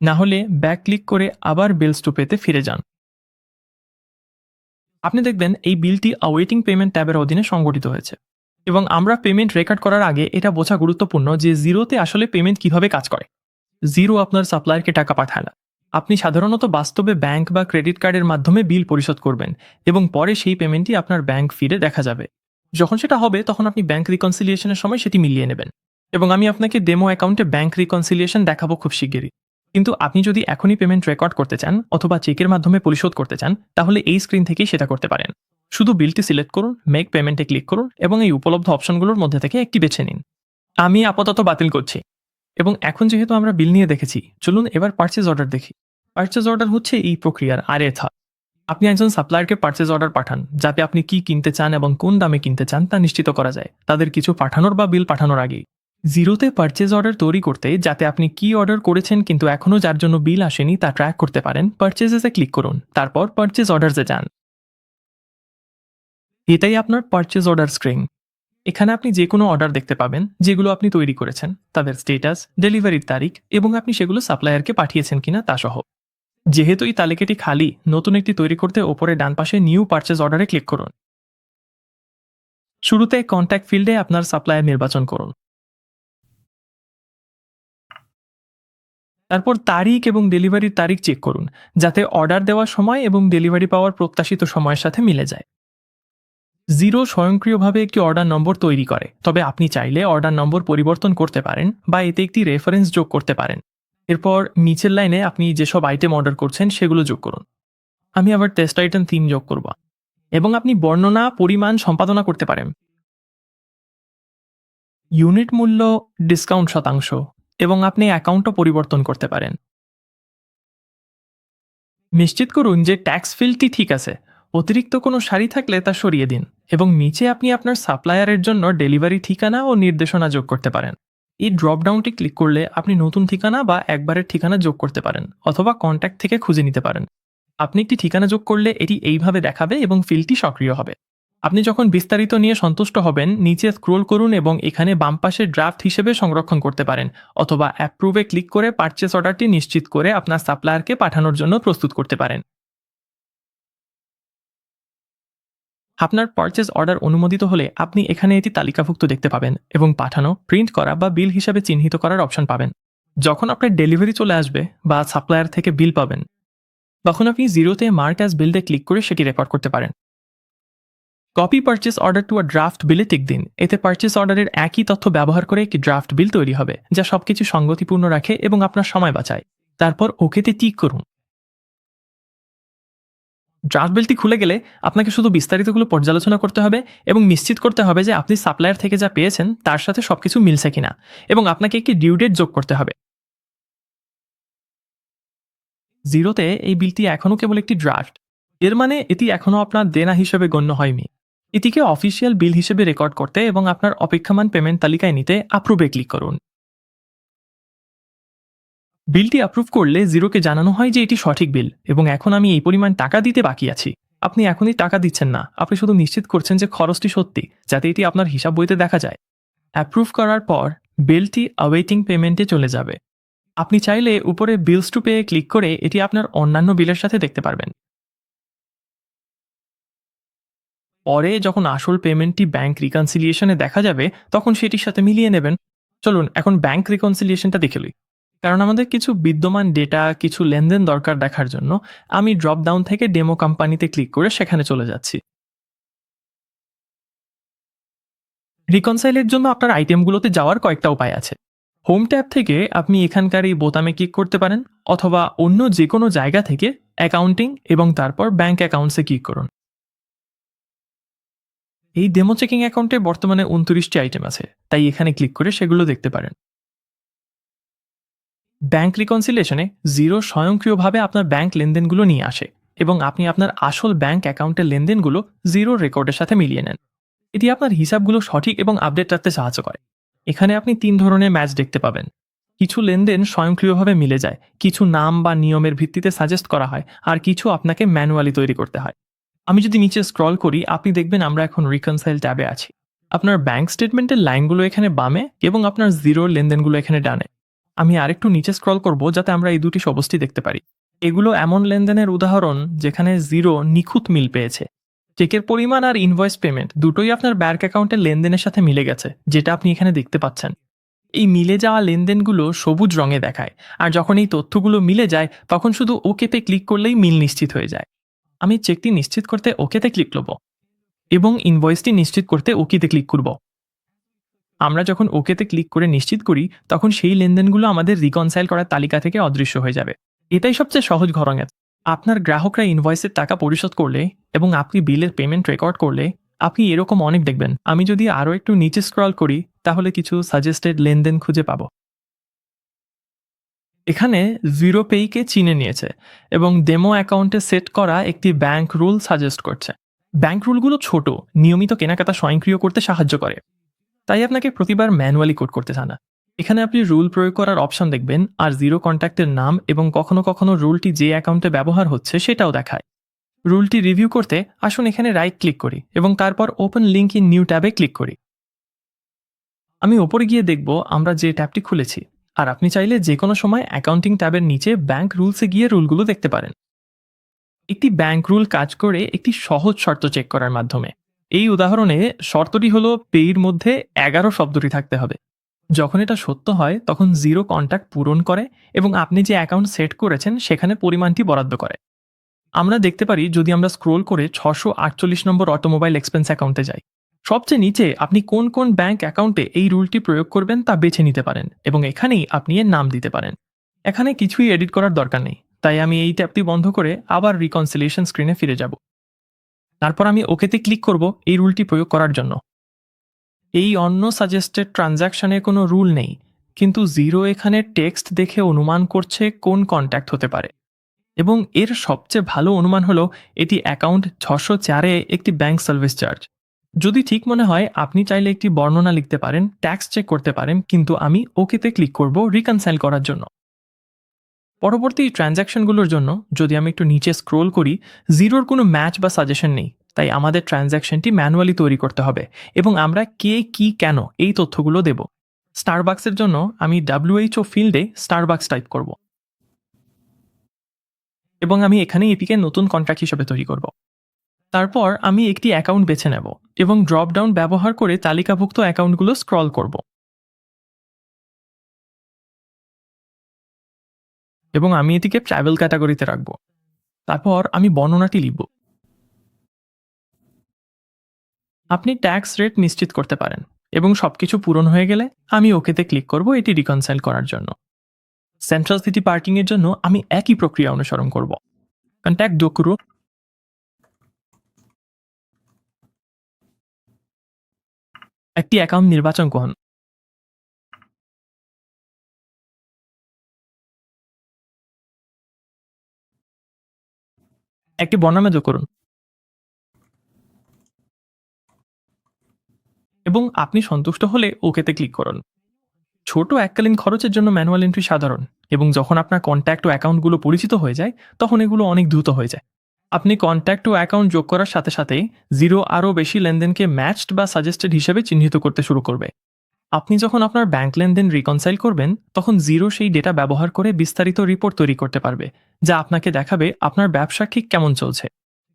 না হলে ব্যাক ক্লিক করে আবার বিলস টু পেতে ফিরে যান। আপনি দেখবেন এই বিলটি অওয়েটিং পেমেন্ট ট্যাবের অধীনে সংগঠিত হয়েছে এবং আমরা পেমেন্ট রেকর্ড করার আগে এটা বোঝা গুরুত্বপূর্ণ যে জিরোতে আসলে পেমেন্ট কিভাবে কাজ করে। জিরো আপনার সাপ্লায়ারকে টাকা পাঠায় না। আপনি সাধারণত বাস্তবে ব্যাংক বা ক্রেডিট কার্ডের মাধ্যমে বিল পরিশোধ করবেন এবং পরে সেই পেমেন্টই আপনার ব্যাংক ফিডে দেখা যাবে। যখন সেটা হবে তখন আপনি ব্যাংক রিকনসিলিয়েশনের সময় সেটি মিলিয়ে নেবেন এবং আমি আপনাকে ডেমো অ্যাকাউন্টে ব্যাংক রিকনসিলিয়েশন দেখাবো খুব শিগগিরই। কিন্তু আপনি যদি এখনই পেমেন্ট রেকর্ড করতে চান অথবা চেকের মাধ্যমে পরিশোধ করতে চান, তাহলে এই স্ক্রিন থেকেই সেটা করতে পারেন। শুধু বিলটি সিলেক্ট করুন, মেক পেমেন্টে ক্লিক করুন এবং এই উপলব্ধ অপশনগুলোর মধ্যে থেকে একটি বেছে নিন। আমি আপাতত বাতিল করছি। এবং এখন যেহেতু আমরা বিল নিয়ে দেখেছি, চলুন এবার পারচেজ অর্ডার দেখি। পারচেজ অর্ডার হচ্ছে এই প্রক্রিয়ার আরেক ধাপ। আপনি একজন সাপ্লায়ারকে পারচেজ অর্ডার পাঠান, যাতে আপনি কি কিনতে চান এবং কোন দামে কিনতে চান তা নিশ্চিত করা যায় তাদের কিছু পাঠানোর বা বিল পাঠানোর আগেই। জিরোতে পারচেজ অর্ডার তৈরি করতে, যাতে আপনি কি অর্ডার করেছেন কিন্তু এখনও যার জন্য বিল আসেনি তা ট্র্যাক করতে পারেন, পারচেজেসে ক্লিক করুন, তারপর পারচেজ অর্ডারসে যান। এটাই আপনার পারচেজ অর্ডার স্ক্রিন। এখানে আপনি যে কোনো অর্ডার দেখতে পাবেন যেগুলো আপনি তৈরি করেছেন, তাদের স্টেটাস, ডেলিভারির তারিখ এবং আপনি সেগুলো সাপ্লায়ারকে পাঠিয়েছেন কিনা তা সহ। যেহেতু এই তালিকাটি খালি, নতুন একটি তৈরি করতে ওপরে ডান পাশে নিউ পারচেজ অর্ডারে ক্লিক করুন। শুরুতে কন্ট্যাক্ট ফিল্ডে আপনার সাপ্লায়ার নির্বাচন করুন। তারপর তারিখ এবং ডেলিভারির তারিখ চেক করুন, যাতে অর্ডার দেওয়ার সময় এবং ডেলিভারি পাওয়ার প্রত্যাশিত সময়ের সাথে মিলে যায়। জিরো স্বয়ংক্রিয়ভাবে একটি অর্ডার নম্বর তৈরি করে, তবে আপনি চাইলে অর্ডার নম্বর পরিবর্তন করতে পারেন বা এতে একটি রেফারেন্স যোগ করতে পারেন। এরপর নিচের লাইনে আপনি যেসব আইটেম অর্ডার করছেন সেগুলো যোগ করুন। আমি আবার টেস্ট আইটেম 3 যোগ করব এবং আপনি বর্ণনা পরিমাণ সম্পাদনা করতে পারেন। ইউনিট মূল্য, ডিসকাউন্ট শতাংশ এবং আপনি অ্যাকাউন্টও পরিবর্তন করতে পারেন। নিশ্চিত করুন যে ট্যাক্স ফিল্ডটি ঠিক আছে। অতিরিক্ত কোনো সারি থাকলে তা সরিয়ে দিন এবং নিচে আপনি আপনার সাপ্লায়ারের জন্য ডেলিভারি ঠিকানা ও নির্দেশনা যোগ করতে পারেন। এই ড্রপডাউনটি ক্লিক করলে আপনি নতুন ঠিকানা বা একবারের ঠিকানা যোগ করতে পারেন অথবা কন্ট্যাক্ট থেকে খুঁজে নিতে পারেন। আপনি একটি ঠিকানা যোগ করলে এটি এইভাবে দেখাবে এবং ফিল্ডটি সক্রিয় হবে। আপনি যখন বিস্তারিত নিয়ে সন্তুষ্ট হবেন নিচে স্ক্রোল করুন এবং এখানে বাম পাশে ড্রাফট হিসেবে সংরক্ষণ করতে পারেন অথবা অ্যাপ্রুভে ক্লিক করে পারচেস অর্ডারটি নিশ্চিত করে আপনার সাপ্লায়ারকে পাঠানোর জন্য প্রস্তুত করতে পারেন। আপনার পারচেজ অর্ডার অনুমোদিত হলে আপনি এখানে এটি তালিকাভুক্ত দেখতে পাবেন এবং পাঠানো, প্রিন্ট করা বা বিল হিসাবে চিহ্নিত করার অপশন পাবেন। যখন আপনার ডেলিভারি চলে আসবে বা সাপ্লায়ার থেকে বিল পাবেন, তখন আপনি জিরোতে মার্ক অ্যাজ বিলতে ক্লিক করে সেটি রেকর্ড করতে পারেন। Copy purchase order to a draft বিলে টিক দিন। এতে পারচেস অর্ডারের একই তথ্য ব্যবহার করে একটি ড্রাফট বিল তৈরি হবে যা সবকিছু সঙ্গতিপূর্ণ রাখে এবং আপনার সময় বাঁচায়। তারপর ওকেতে টিক করুন। ড্রাফট বিলটি খুলে গেলে আপনাকে শুধু বিস্তারিতগুলো পর্যালোচনা করতে হবে এবং নিশ্চিত করতে হবে যে আপনি সাপ্লায়ার থেকে যা পেয়েছেন তার সাথে সবকিছু মিলছে কিনা, এবং আপনাকে একটি ডিউ ডেট যোগ করতে হবে। জিরোতে এই বিলটি এখনও কেবল একটি ড্রাফট, এর মানে এটি এখনও আপনার দেনা হিসেবে গণ্য হয়নি। এটিকে অফিসিয়াল বিল হিসেবে রেকর্ড করতে এবং আপনার অপেক্ষমান পেমেন্ট তালিকায় নিতে অ্যাপ্রুভে ক্লিক করুন। বিলটি অ্যাপ্রুভ করলে জিরোকে জানানো হয় যে এটি সঠিক বিল এবং এখন আমি এই পরিমাণ টাকা দিতে বাকি আছি। আপনি এখনই টাকা দিচ্ছেন না, আপনি শুধু নিশ্চিত করছেন যে খরচটি সত্যি, যাতে এটি আপনার হিসাব বইতে দেখা যায়। অ্যাপ্রুভ করার পর বিলটি অ্যাওয়েটিং পেমেন্টে চলে যাবে। আপনি চাইলে উপরে বিলস টু পে ক্লিক করে এটি আপনার অন্যান্য বিলের সাথে দেখতে পারবেন। পরে যখন আসল পেমেন্টটি ব্যাংক রিকনসিলিয়েশনে দেখা যাবে তখন সেটির সাথে মিলিয়ে নেবেন। চলুন এখন ব্যাংক রিকনসিলিয়েশনটা দেখে লই। কারণ আমাদের কিছু বিদ্যমান ডেটা, কিছু লেনদেন দরকার দেখার জন্য আমি ড্রপ ডাউন থেকে ডেমো কোম্পানিতে ক্লিক করে সেখানে চলে যাচ্ছি। রিকনসাইলের জন্য আপনার আইটেমগুলোতে যাওয়ার কয়েকটা উপায় আছে। হোম ট্যাব থেকে আপনি এখানকার এই বোতামে ক্লিক করতে পারেন অথবা অন্য যে কোনো জায়গা থেকে অ্যাকাউন্টিং এবং তারপর ব্যাংক অ্যাকাউন্টসে ক্লিক করুন। এই ডেমো চেকিং অ্যাকাউন্টে বর্তমানে 29টি আইটেম আছে, তাই এখানে ক্লিক করে সেগুলো দেখতে পারেন। ব্যাংক রিকনসিলিয়েশনে জিরো স্বয়ংক্রিয়ভাবে আপনার ব্যাংক লেনদেনগুলো নিয়ে আসে এবং আপনি আপনার আসল ব্যাংক অ্যাকাউন্টের লেনদেনগুলো জিরো রেকর্ডের সাথে মিলিয়ে নেন। এটি আপনার হিসাবগুলো সঠিক এবং আপডেট রাখতে সাহায্য করে। এখানে আপনি 3 ধরনের ম্যাচ দেখতে পাবেন। কিছু লেনদেন স্বয়ংক্রিয়ভাবে মিলে যায়, কিছু নাম বা নিয়মের ভিত্তিতে সাজেস্ট করা হয়, আর কিছু আপনাকে ম্যানুয়ালি তৈরি করতে হয়। আমি যদি নিচে স্ক্রল করি আপনি দেখবেন আমরা এখন রিকনসাইল ট্যাবে আছি। আপনার ব্যাংক স্টেটমেন্টের লাইনগুলো এখানে বামে এবং আপনার জিরোর লেনদেনগুলো এখানে ডানে। আমি আরেকটু নিচে স্ক্রল করব যাতে আমরা এই দুটি সমষ্টি দেখতে পারি। এগুলো এমন লেনদেনের উদাহরণ যেখানে জিরো নিখুঁত মিল পেয়েছে। চেকের পরিমাণ আর ইনভয়েস পেমেন্ট দুটোই আপনার ব্যাংক অ্যাকাউন্টের লেনদেনের সাথে মিলে গেছে, যেটা আপনি এখানে দেখতে পাচ্ছেন। এই মিলে যাওয়া লেনদেনগুলো সবুজ রঙে দেখায়, আর যখন এই তথ্যগুলো মিলে যায় তখন শুধু ওকেতে ক্লিক করলেই মিল নিশ্চিত হয়ে যায়। আমি চেকটি নিশ্চিত করতে ওকেতে ক্লিক করব এবং ইনভয়েসটি নিশ্চিত করতে ওকেতে ক্লিক করব। আমরা যখন ওকেতে ক্লিক করে নিশ্চিত করি তখন সেই লেনদেনগুলো আমাদের রিকনসাইল করার তালিকা থেকে অদৃশ্য হয়ে যাবে। এটাই সবচেয়ে সহজ ঘরোয়া। আপনার গ্রাহকরা ইনভয়েসের টাকা পরিশোধ করলে এবং আপনি বিলের পেমেন্ট রেকর্ড করলে আপনি এরকম অনেক দেখবেন। আমি যদি আরও একটু নিচে স্ক্রল করি তাহলে কিছু সাজেস্টেড লেনদেন খুঁজে পাবো। এখানে জিরো পেইকে চিনে নিয়েছে এবং ডেমো অ্যাকাউন্টে সেট করা একটি ব্যাংক রুল সাজেস্ট করছে। ব্যাংক রুলগুলো ছোট, নিয়মিত কেনাকাটা স্বয়ংক্রিয় করতে সাহায্য করে, তাই আপনাকে প্রতিবার ম্যানুয়ালি কোড করতে চান না। এখানে আপনি রুল প্রয়োগ করার অপশন দেখবেন আর জিরো কন্ট্যাক্টের নাম এবং কখনো কখনো রুলটি যে অ্যাকাউন্টে ব্যবহার হচ্ছে সেটাও দেখায়। রুলটি রিভিউ করতে আসুন এখানে রাইট ক্লিক করি এবং তারপর ওপেন লিঙ্ক ইন নিউ ট্যাবে ক্লিক করি। আমি ওপরে গিয়ে দেখব আমরা যে ট্যাবটি খুলেছি, আর আপনি চাইলে যে কোনো সময় অ্যাকাউন্টিং ট্যাবের নিচে ব্যাংক রুলসে গিয়ে রুলগুলো দেখতে পারেন। একটি ব্যাংক রুল কাজ করে একটি সহজ শর্ত চেক করার মাধ্যমে। এই উদাহরণে শর্তটি হলো পেইর মধ্যে 11 শব্দটি থাকতে হবে। যখন এটা সত্য হয় তখন জিরো কন্ট্যাক্ট পূরণ করে এবং আপনি যে অ্যাকাউন্ট সেট করেছেন সেখানে পরিমাণটি বরাদ্দ করে। আমরা দেখতে পারি যদি আমরা স্ক্রোল করে 648 নম্বর অটোমোবাইল এক্সপেন্স অ্যাকাউন্টে যাই, সবচেয়ে নিচে আপনি কোন কোন ব্যাংক অ্যাকাউন্টে এই রুলটি প্রয়োগ করবেন তা বেছে নিতে পারেন এবং এখানেই আপনি এর নাম দিতে পারেন। এখানে কিছুই এডিট করার দরকার নেই, তাই আমি এই ট্যাবটি বন্ধ করে আবার রিকনসিলিয়েশন স্ক্রিনে ফিরে যাব। তারপর আমি ওকেতে ক্লিক করব এই রুলটি প্রয়োগ করার জন্য। এই অন্য সাজেস্টেড ট্রানজ্যাকশনে কোনো রুল নেই, কিন্তু জিরো এখানে টেক্সট দেখে অনুমান করছে কোন কন্ট্যাক্ট হতে পারে। এবং এর সবচেয়ে ভালো অনুমান হলো এটি অ্যাকাউন্ট 604-এ একটি ব্যাংক সার্ভিস চার্জ। যদি ঠিক মনে হয় আপনি চাইলে একটি বর্ণনা লিখতে পারেন, ট্যাক্স চেক করতে পারেন, কিন্তু আমি ওকেতে ক্লিক করব রিকনসাইল করার জন্য। পরবর্তী ট্রানজ্যাকশনগুলোর জন্য যদি আমি একটু নিচে স্ক্রোল করি, জিরোর কোনো ম্যাচ বা সাজেশন নেই, তাই আমাদের ট্রানজ্যাকশনটি ম্যানুয়ালি তৈরি করতে হবে এবং আমরা কে কি কেন এই তথ্যগুলো দেব। স্টারবাক্সের জন্য আমি WHO ফিল্ডে স্টারবাক্স টাইপ করব এবং আমি এখানে এপিকে নতুন কন্ট্রাক্ট হিসেবে তৈরি করব। তারপর আমি একটি অ্যাকাউন্ট বেছে নেব এবং ড্রপ ডাউন ব্যবহার করে তালিকাভুক্ত অ্যাকাউন্টগুলো স্ক্রল করব এবং আমি এটিকে ট্রাভেল ক্যাটাগরিতে রাখব। তারপর আমি বর্ণনাটি লিখব। আপনি ট্যাক্স রেট নিশ্চিত করতে পারেন এবং সবকিছু পূরণ হয়ে গেলে আমি ওকেতে ক্লিক করব এটি রিকনসাইল করার জন্য। সেন্ট্রাল সিটি পার্কিং এর জন্য আমি একই প্রক্রিয়া অনুসরণ করব। কন্ট্যাক্ট যোগ করব, একটি অ্যাকাউন্ট নির্বাচন করুন, একটি বর্ণনা যোগ করুন এবং আপনি সন্তুষ্ট হলে ওকেতে ক্লিক করুন। ছোট এককালীন খরচের জন্য ম্যানুয়াল এন্ট্রি সাধারণ, এবং যখন আপনার কন্ট্যাক্ট ও অ্যাকাউন্টগুলো পরিচিত হয়ে যায় তখন এগুলো অনেক দ্রুত হয়ে যায়। আপনি কন্ট্যাক্ট ও অ্যাকাউন্ট যোগ করার সাথে সাথেই জিরো আরও বেশি লেনদেনকে ম্যাচড বা সাজেস্টেড হিসেবে চিহ্নিত করতে শুরু করবে। আপনি যখন আপনার ব্যাংক লেনদেন রিকনসাইল করবেন তখন জিরো সেই ডেটা ব্যবহার করে বিস্তারিত রিপোর্ট তৈরি করতে পারবে, যা আপনাকে দেখাবে আপনার ব্যবসা ঠিক কেমন চলছে।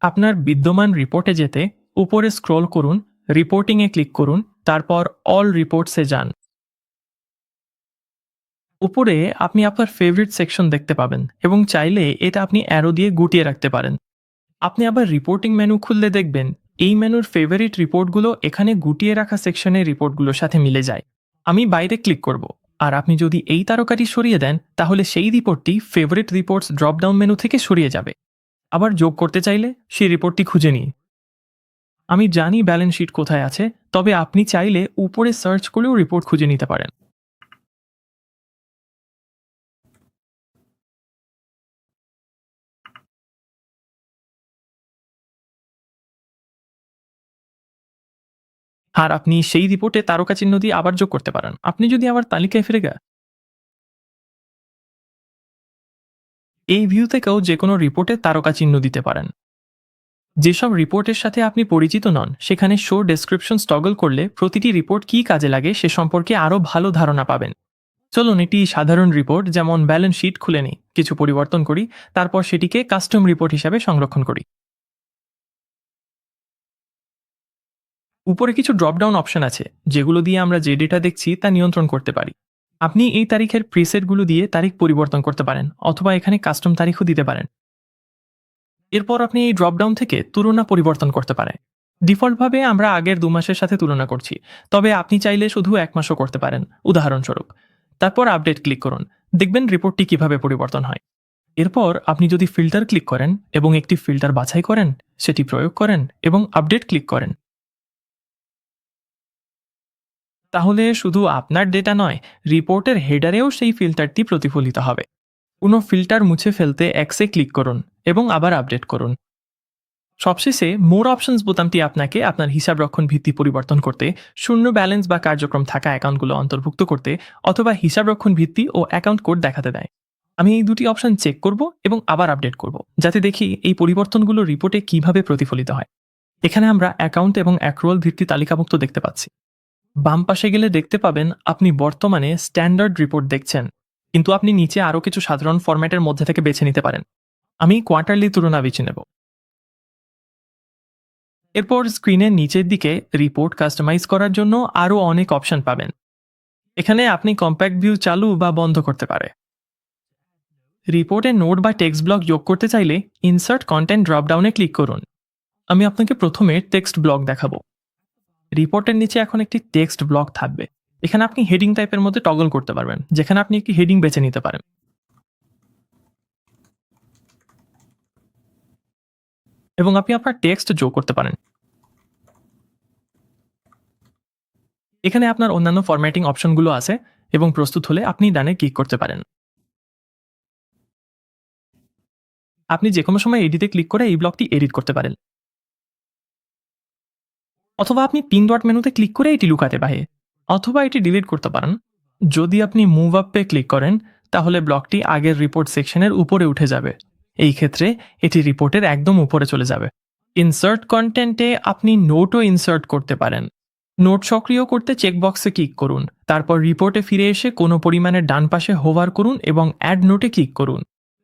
আপনার বিদ্যমান রিপোর্টে যেতে উপরে স্ক্রল করুন, রিপোর্টিংয়ে ক্লিক করুন, তারপর অল রিপোর্টসে যান। উপরে আপনি আপনার ফেভারিট সেকশন দেখতে পাবেন এবং চাইলে এটা আপনি অ্যারো দিয়ে গুটিয়ে রাখতে পারেন। আপনি আবার রিপোর্টিং মেনু খুললে দেখবেন এই মেনুর ফেভারিট রিপোর্টগুলো এখানে গুটিয়ে রাখা সেকশনের রিপোর্টগুলোর সাথে মিলে যায়। আমি বাইরে ক্লিক করব, আর আপনি যদি এই তারকাটি সরিয়ে দেন তাহলে সেই রিপোর্টটি ফেভারিট রিপোর্টস ড্রপডাউন মেনু থেকে সরিয়ে যাবে। আবার যোগ করতে চাইলে সেই রিপোর্টটি খুঁজে নিই। আমি জানি ব্যালেন্স শিট কোথায় আছে, তবে আপনি চাইলে উপরে সার্চ করেও রিপোর্ট খুঁজে নিতে পারেন। আর আপনি সেই রিপোর্টে তারকা চিহ্ন দিয়ে আবার যোগ করতে পারেন। আপনি যদি আবার তালিকায় ফিরে যান, এই ভিউ থেকেও যে কোনো রিপোর্টে তারকা চিহ্ন দিতে পারেন। যেসব রিপোর্টের সাথে আপনি পরিচিত নন সেখানে শো ডেসক্রিপশন টগল করলে প্রতিটি রিপোর্ট কী কাজে লাগে সে সম্পর্কে আরও ভালো ধারণা পাবেন। চলুন এটি সাধারণ রিপোর্ট যেমন ব্যালেন্স শিট খুলে নিই, কিছু পরিবর্তন করি, তারপর সেটিকে কাস্টম রিপোর্ট হিসাবে সংরক্ষণ করি। উপরে কিছু ড্রপডাউন অপশন আছে যেগুলো দিয়ে আমরা যে ডেটা দেখছি তা নিয়ন্ত্রণ করতে পারি। আপনি এই তারিখের প্রিসেটগুলো দিয়ে তারিখ পরিবর্তন করতে পারেন অথবা এখানে কাস্টম তারিখও দিতে পারেন। এরপর আপনি এই ড্রপডাউন থেকে তুলনা পরিবর্তন করতে পারেন। ডিফল্টভাবে আমরা আগের 2 মাসের সাথে তুলনা করছি, তবে আপনি চাইলে শুধু 1 মাসও করতে পারেন, উদাহরণস্বরূপ। তারপর আপডেট ক্লিক করুন, দেখবেন রিপোর্টটি কিভাবে পরিবর্তন হয়। এরপর আপনি যদি ফিল্টার ক্লিক করেন এবং একটি ফিল্টার বাছাই করেন, সেটি প্রয়োগ করেন এবং আপডেট ক্লিক করেন, তাহলে শুধু আপনার ডেটা নয়, রিপোর্টের হেডারেও সেই ফিল্টারটি প্রতিফলিত হবে। কোনো ফিল্টার মুছে ফেলতে এক্সে ক্লিক করুন এবং আবার আপডেট করুন। সবশেষে মোর অপশনস বোতামটি আপনাকে আপনার হিসাব রক্ষণ ভিত্তি পরিবর্তন করতে, শূন্য ব্যালেন্স বা কার্যক্রম থাকা অ্যাকাউন্টগুলো অন্তর্ভুক্ত করতে অথবা হিসাব রক্ষণ ভিত্তি ও অ্যাকাউন্ট কোড দেখাতে দেয়। আমি এই দুটি অপশন চেক করব এবং আবার আপডেট করব, যাতে দেখি এই পরিবর্তনগুলো রিপোর্টে কিভাবে প্রতিফলিত হয়। এখানে আমরা অ্যাকাউন্ট এবং অ্যাক্রুয়াল ভিত্তি তালিকাভুক্ত দেখতে পাচ্ছি। বাম পাশে গেলে দেখতে পাবেন আপনি বর্তমানে স্ট্যান্ডার্ড রিপোর্ট দেখছেন, কিন্তু আপনি নিচে আরও কিছু সাধারণ ফরম্যাটের মধ্যে থেকে বেছে নিতে পারেন। আমি কোয়ার্টারলি তুলনা বেছে নেব। এরপর স্ক্রিনের নিচের দিকে রিপোর্ট কাস্টমাইজ করার জন্য আরও অনেক অপশন পাবেন। এখানে আপনি কম্প্যাক্ট ভিউ চালু বা বন্ধ করতে পারে। রিপোর্টে নোট বা টেক্সট ব্লক যোগ করতে চাইলে ইনসার্ট কন্টেন্ট ড্রপডাউনে ক্লিক করুন। আমি আপনাকে প্রথমে টেক্সট ব্লক দেখাবো। রিপোর্টের নিচে এখন একটি টেক্সট ব্লক থাকবে। এখানে আপনি হেডিং টাইপের মধ্যে টগল করতে পারবেন, যেখানে আপনি একটি হেডিং বেছে নিতে পারেন এবং আপনি আপনার টেক্সট যোগ করতে পারেন। এখানে আপনার অন্যান্য ফরম্যাটিং অপশনগুলো আছে এবং প্রস্তুত হলে আপনি ডানে ক্লিক করতে পারেন। আপনি যে কোনো সময় এডিটে ক্লিক করে এই ব্লকটি এডিট করতে পারেন, অথবা আপনি পিন ডট মেনুতে ক্লিক করে এটি লুকাতে পারে, অথবা এটি ডিলিট করতে পারেন। যদি আপনি মুভ আপে ক্লিক করেন তাহলে ব্লকটি আগের রিপোর্ট সেকশনের উপরে উঠে যাবে। এই ক্ষেত্রে এটি রিপোর্টের একদম উপরে চলে যাবে। ইনসার্ট কন্টেন্টে আপনি নোটও ইনসার্ট করতে পারেন। নোট সক্রিয় করতে চেকবক্সে ক্লিক করুন, তারপর রিপোর্টে ফিরে এসে কোনো পরিমাণের ডান পাশে হোভার করুন এবং অ্যাড নোটে ক্লিক করুন।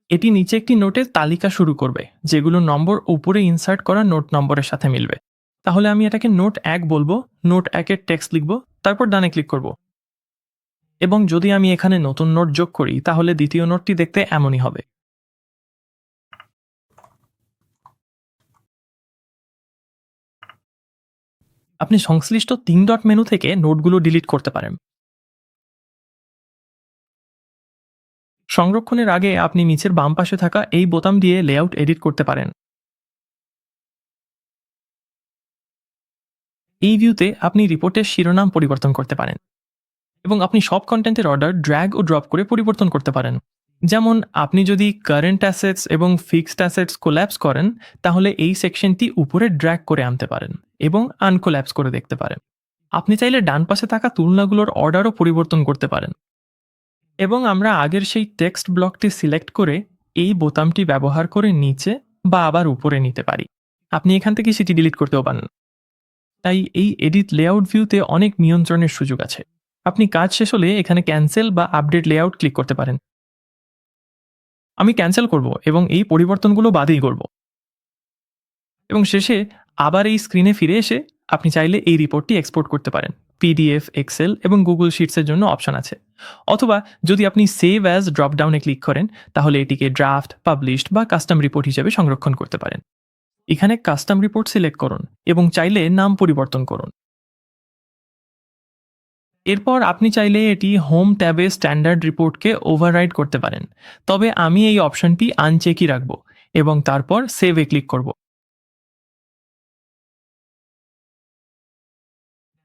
এটি নিচে একটি নোটের তালিকা শুরু করবে, যেগুলো নম্বর উপরে ইনসার্ট করা নোট নম্বরের সাথে মিলবে। তাহলে আমি এটাকে নোট 1 বলবো, নোট 1-এর টেক্সট লিখব, তারপর ডানে ক্লিক করব। এবং যদি আমি এখানে নতুন নোট যোগ করি তাহলে দ্বিতীয় নোটটি দেখতে এমনই হবে। আপনি সংশ্লিষ্ট 3 ডট মেনু থেকে নোটগুলো ডিলিট করতে পারেন। সংরক্ষণের আগে আপনি নিচের বাম পাশে থাকা এই বোতাম দিয়ে লেআউট এডিট করতে পারেন। এই ভিউতে আপনি রিপোর্টের শিরোনাম পরিবর্তন করতে পারেন এবং আপনি সব কন্টেন্টের অর্ডার ড্র্যাগ ও ড্রপ করে পরিবর্তন করতে পারেন। যেমন আপনি যদি কারেন্ট অ্যাসেটস এবং ফিক্সড অ্যাসেটস কোল্যাপস করেন তাহলে এই সেকশনটি উপরে ড্র্যাগ করে আনতে পারেন এবং আনকোল্যাপস করে দেখতে পারেন। আপনি চাইলে ডান পাশে থাকা তুলনাগুলোর অর্ডারও পরিবর্তন করতে পারেন। এবং আমরা আগের সেই টেক্সট ব্লকটি সিলেক্ট করে এই বোতামটি ব্যবহার করে নিচে বা আবার উপরে নিতে পারি। আপনি এখান থেকে সেটি ডিলিট করতেও পারেন। তাই এই এডিট লেআউট ভিউতে অনেক নিয়ন্ত্রণের সুযোগ আছে। আপনি কাজ শেষ হলে এখানে ক্যান্সেল বা আপডেট লেআউট ক্লিক করতে পারেন। আমি ক্যান্সেল করব এবং এই পরিবর্তনগুলো বাদেই করব। এবং শেষে আবার এই স্ক্রিনে ফিরে এসে আপনি চাইলে এই রিপোর্টটি এক্সপোর্ট করতে পারেন। পিডিএফ, এক্সেল এবং গুগল শিটসের জন্য অপশন আছে। অথবা যদি আপনি সেভ অ্যাজ ড্রপডাউনে ক্লিক করেন তাহলে এটিকে ড্রাফট, পাবলিশড বা কাস্টম রিপোর্ট হিসেবে সংরক্ষণ করতে পারেন। এখানে কাস্টম রিপোর্ট সিলেক্ট করুন এবং চাইলে নাম পরিবর্তন করুন। এরপর আপনি চাইলে এটি হোম ট্যাবে স্ট্যান্ডার্ড রিপোর্টকে ওভাররাইড করতে পারেন। তবে আমি এই অপশনটি আনচেকই রাখব এবং তারপর সেভে ক্লিক করব।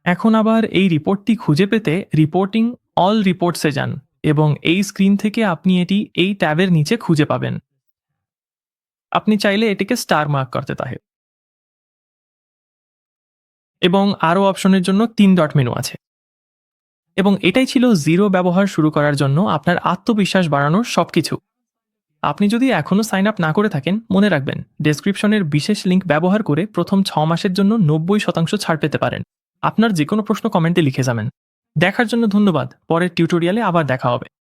এখন আবার এই রিপোর্টটি খুঁজে পেতে রিপোর্টিং অল রিপোর্টসে যান এবং এই স্ক্রিন থেকে আপনি এটি এই ট্যাবের নিচে খুঁজে পাবেন। আপনি চাইলে এটিকে স্টার মার্ক করতে পারেন। এবং আরও অপশনের জন্য 3 ডট মেনু আছে। এবং এটাই ছিল জিরো ব্যবহার শুরু করার জন্য আপনার আত্মবিশ্বাস বাড়ানোর সবকিছু। আপনি যদি এখনও সাইন আপ না করে থাকেন মনে রাখবেন ডেসক্রিপশনের বিশেষ লিঙ্ক ব্যবহার করে প্রথম 6 মাসের জন্য 90% ছাড় পেতে পারেন। আপনার যে কোনো প্রশ্ন কমেন্টে লিখে যাবেন। দেখার জন্য ধন্যবাদ। পরের টিউটোরিয়ালে আবার দেখা হবে।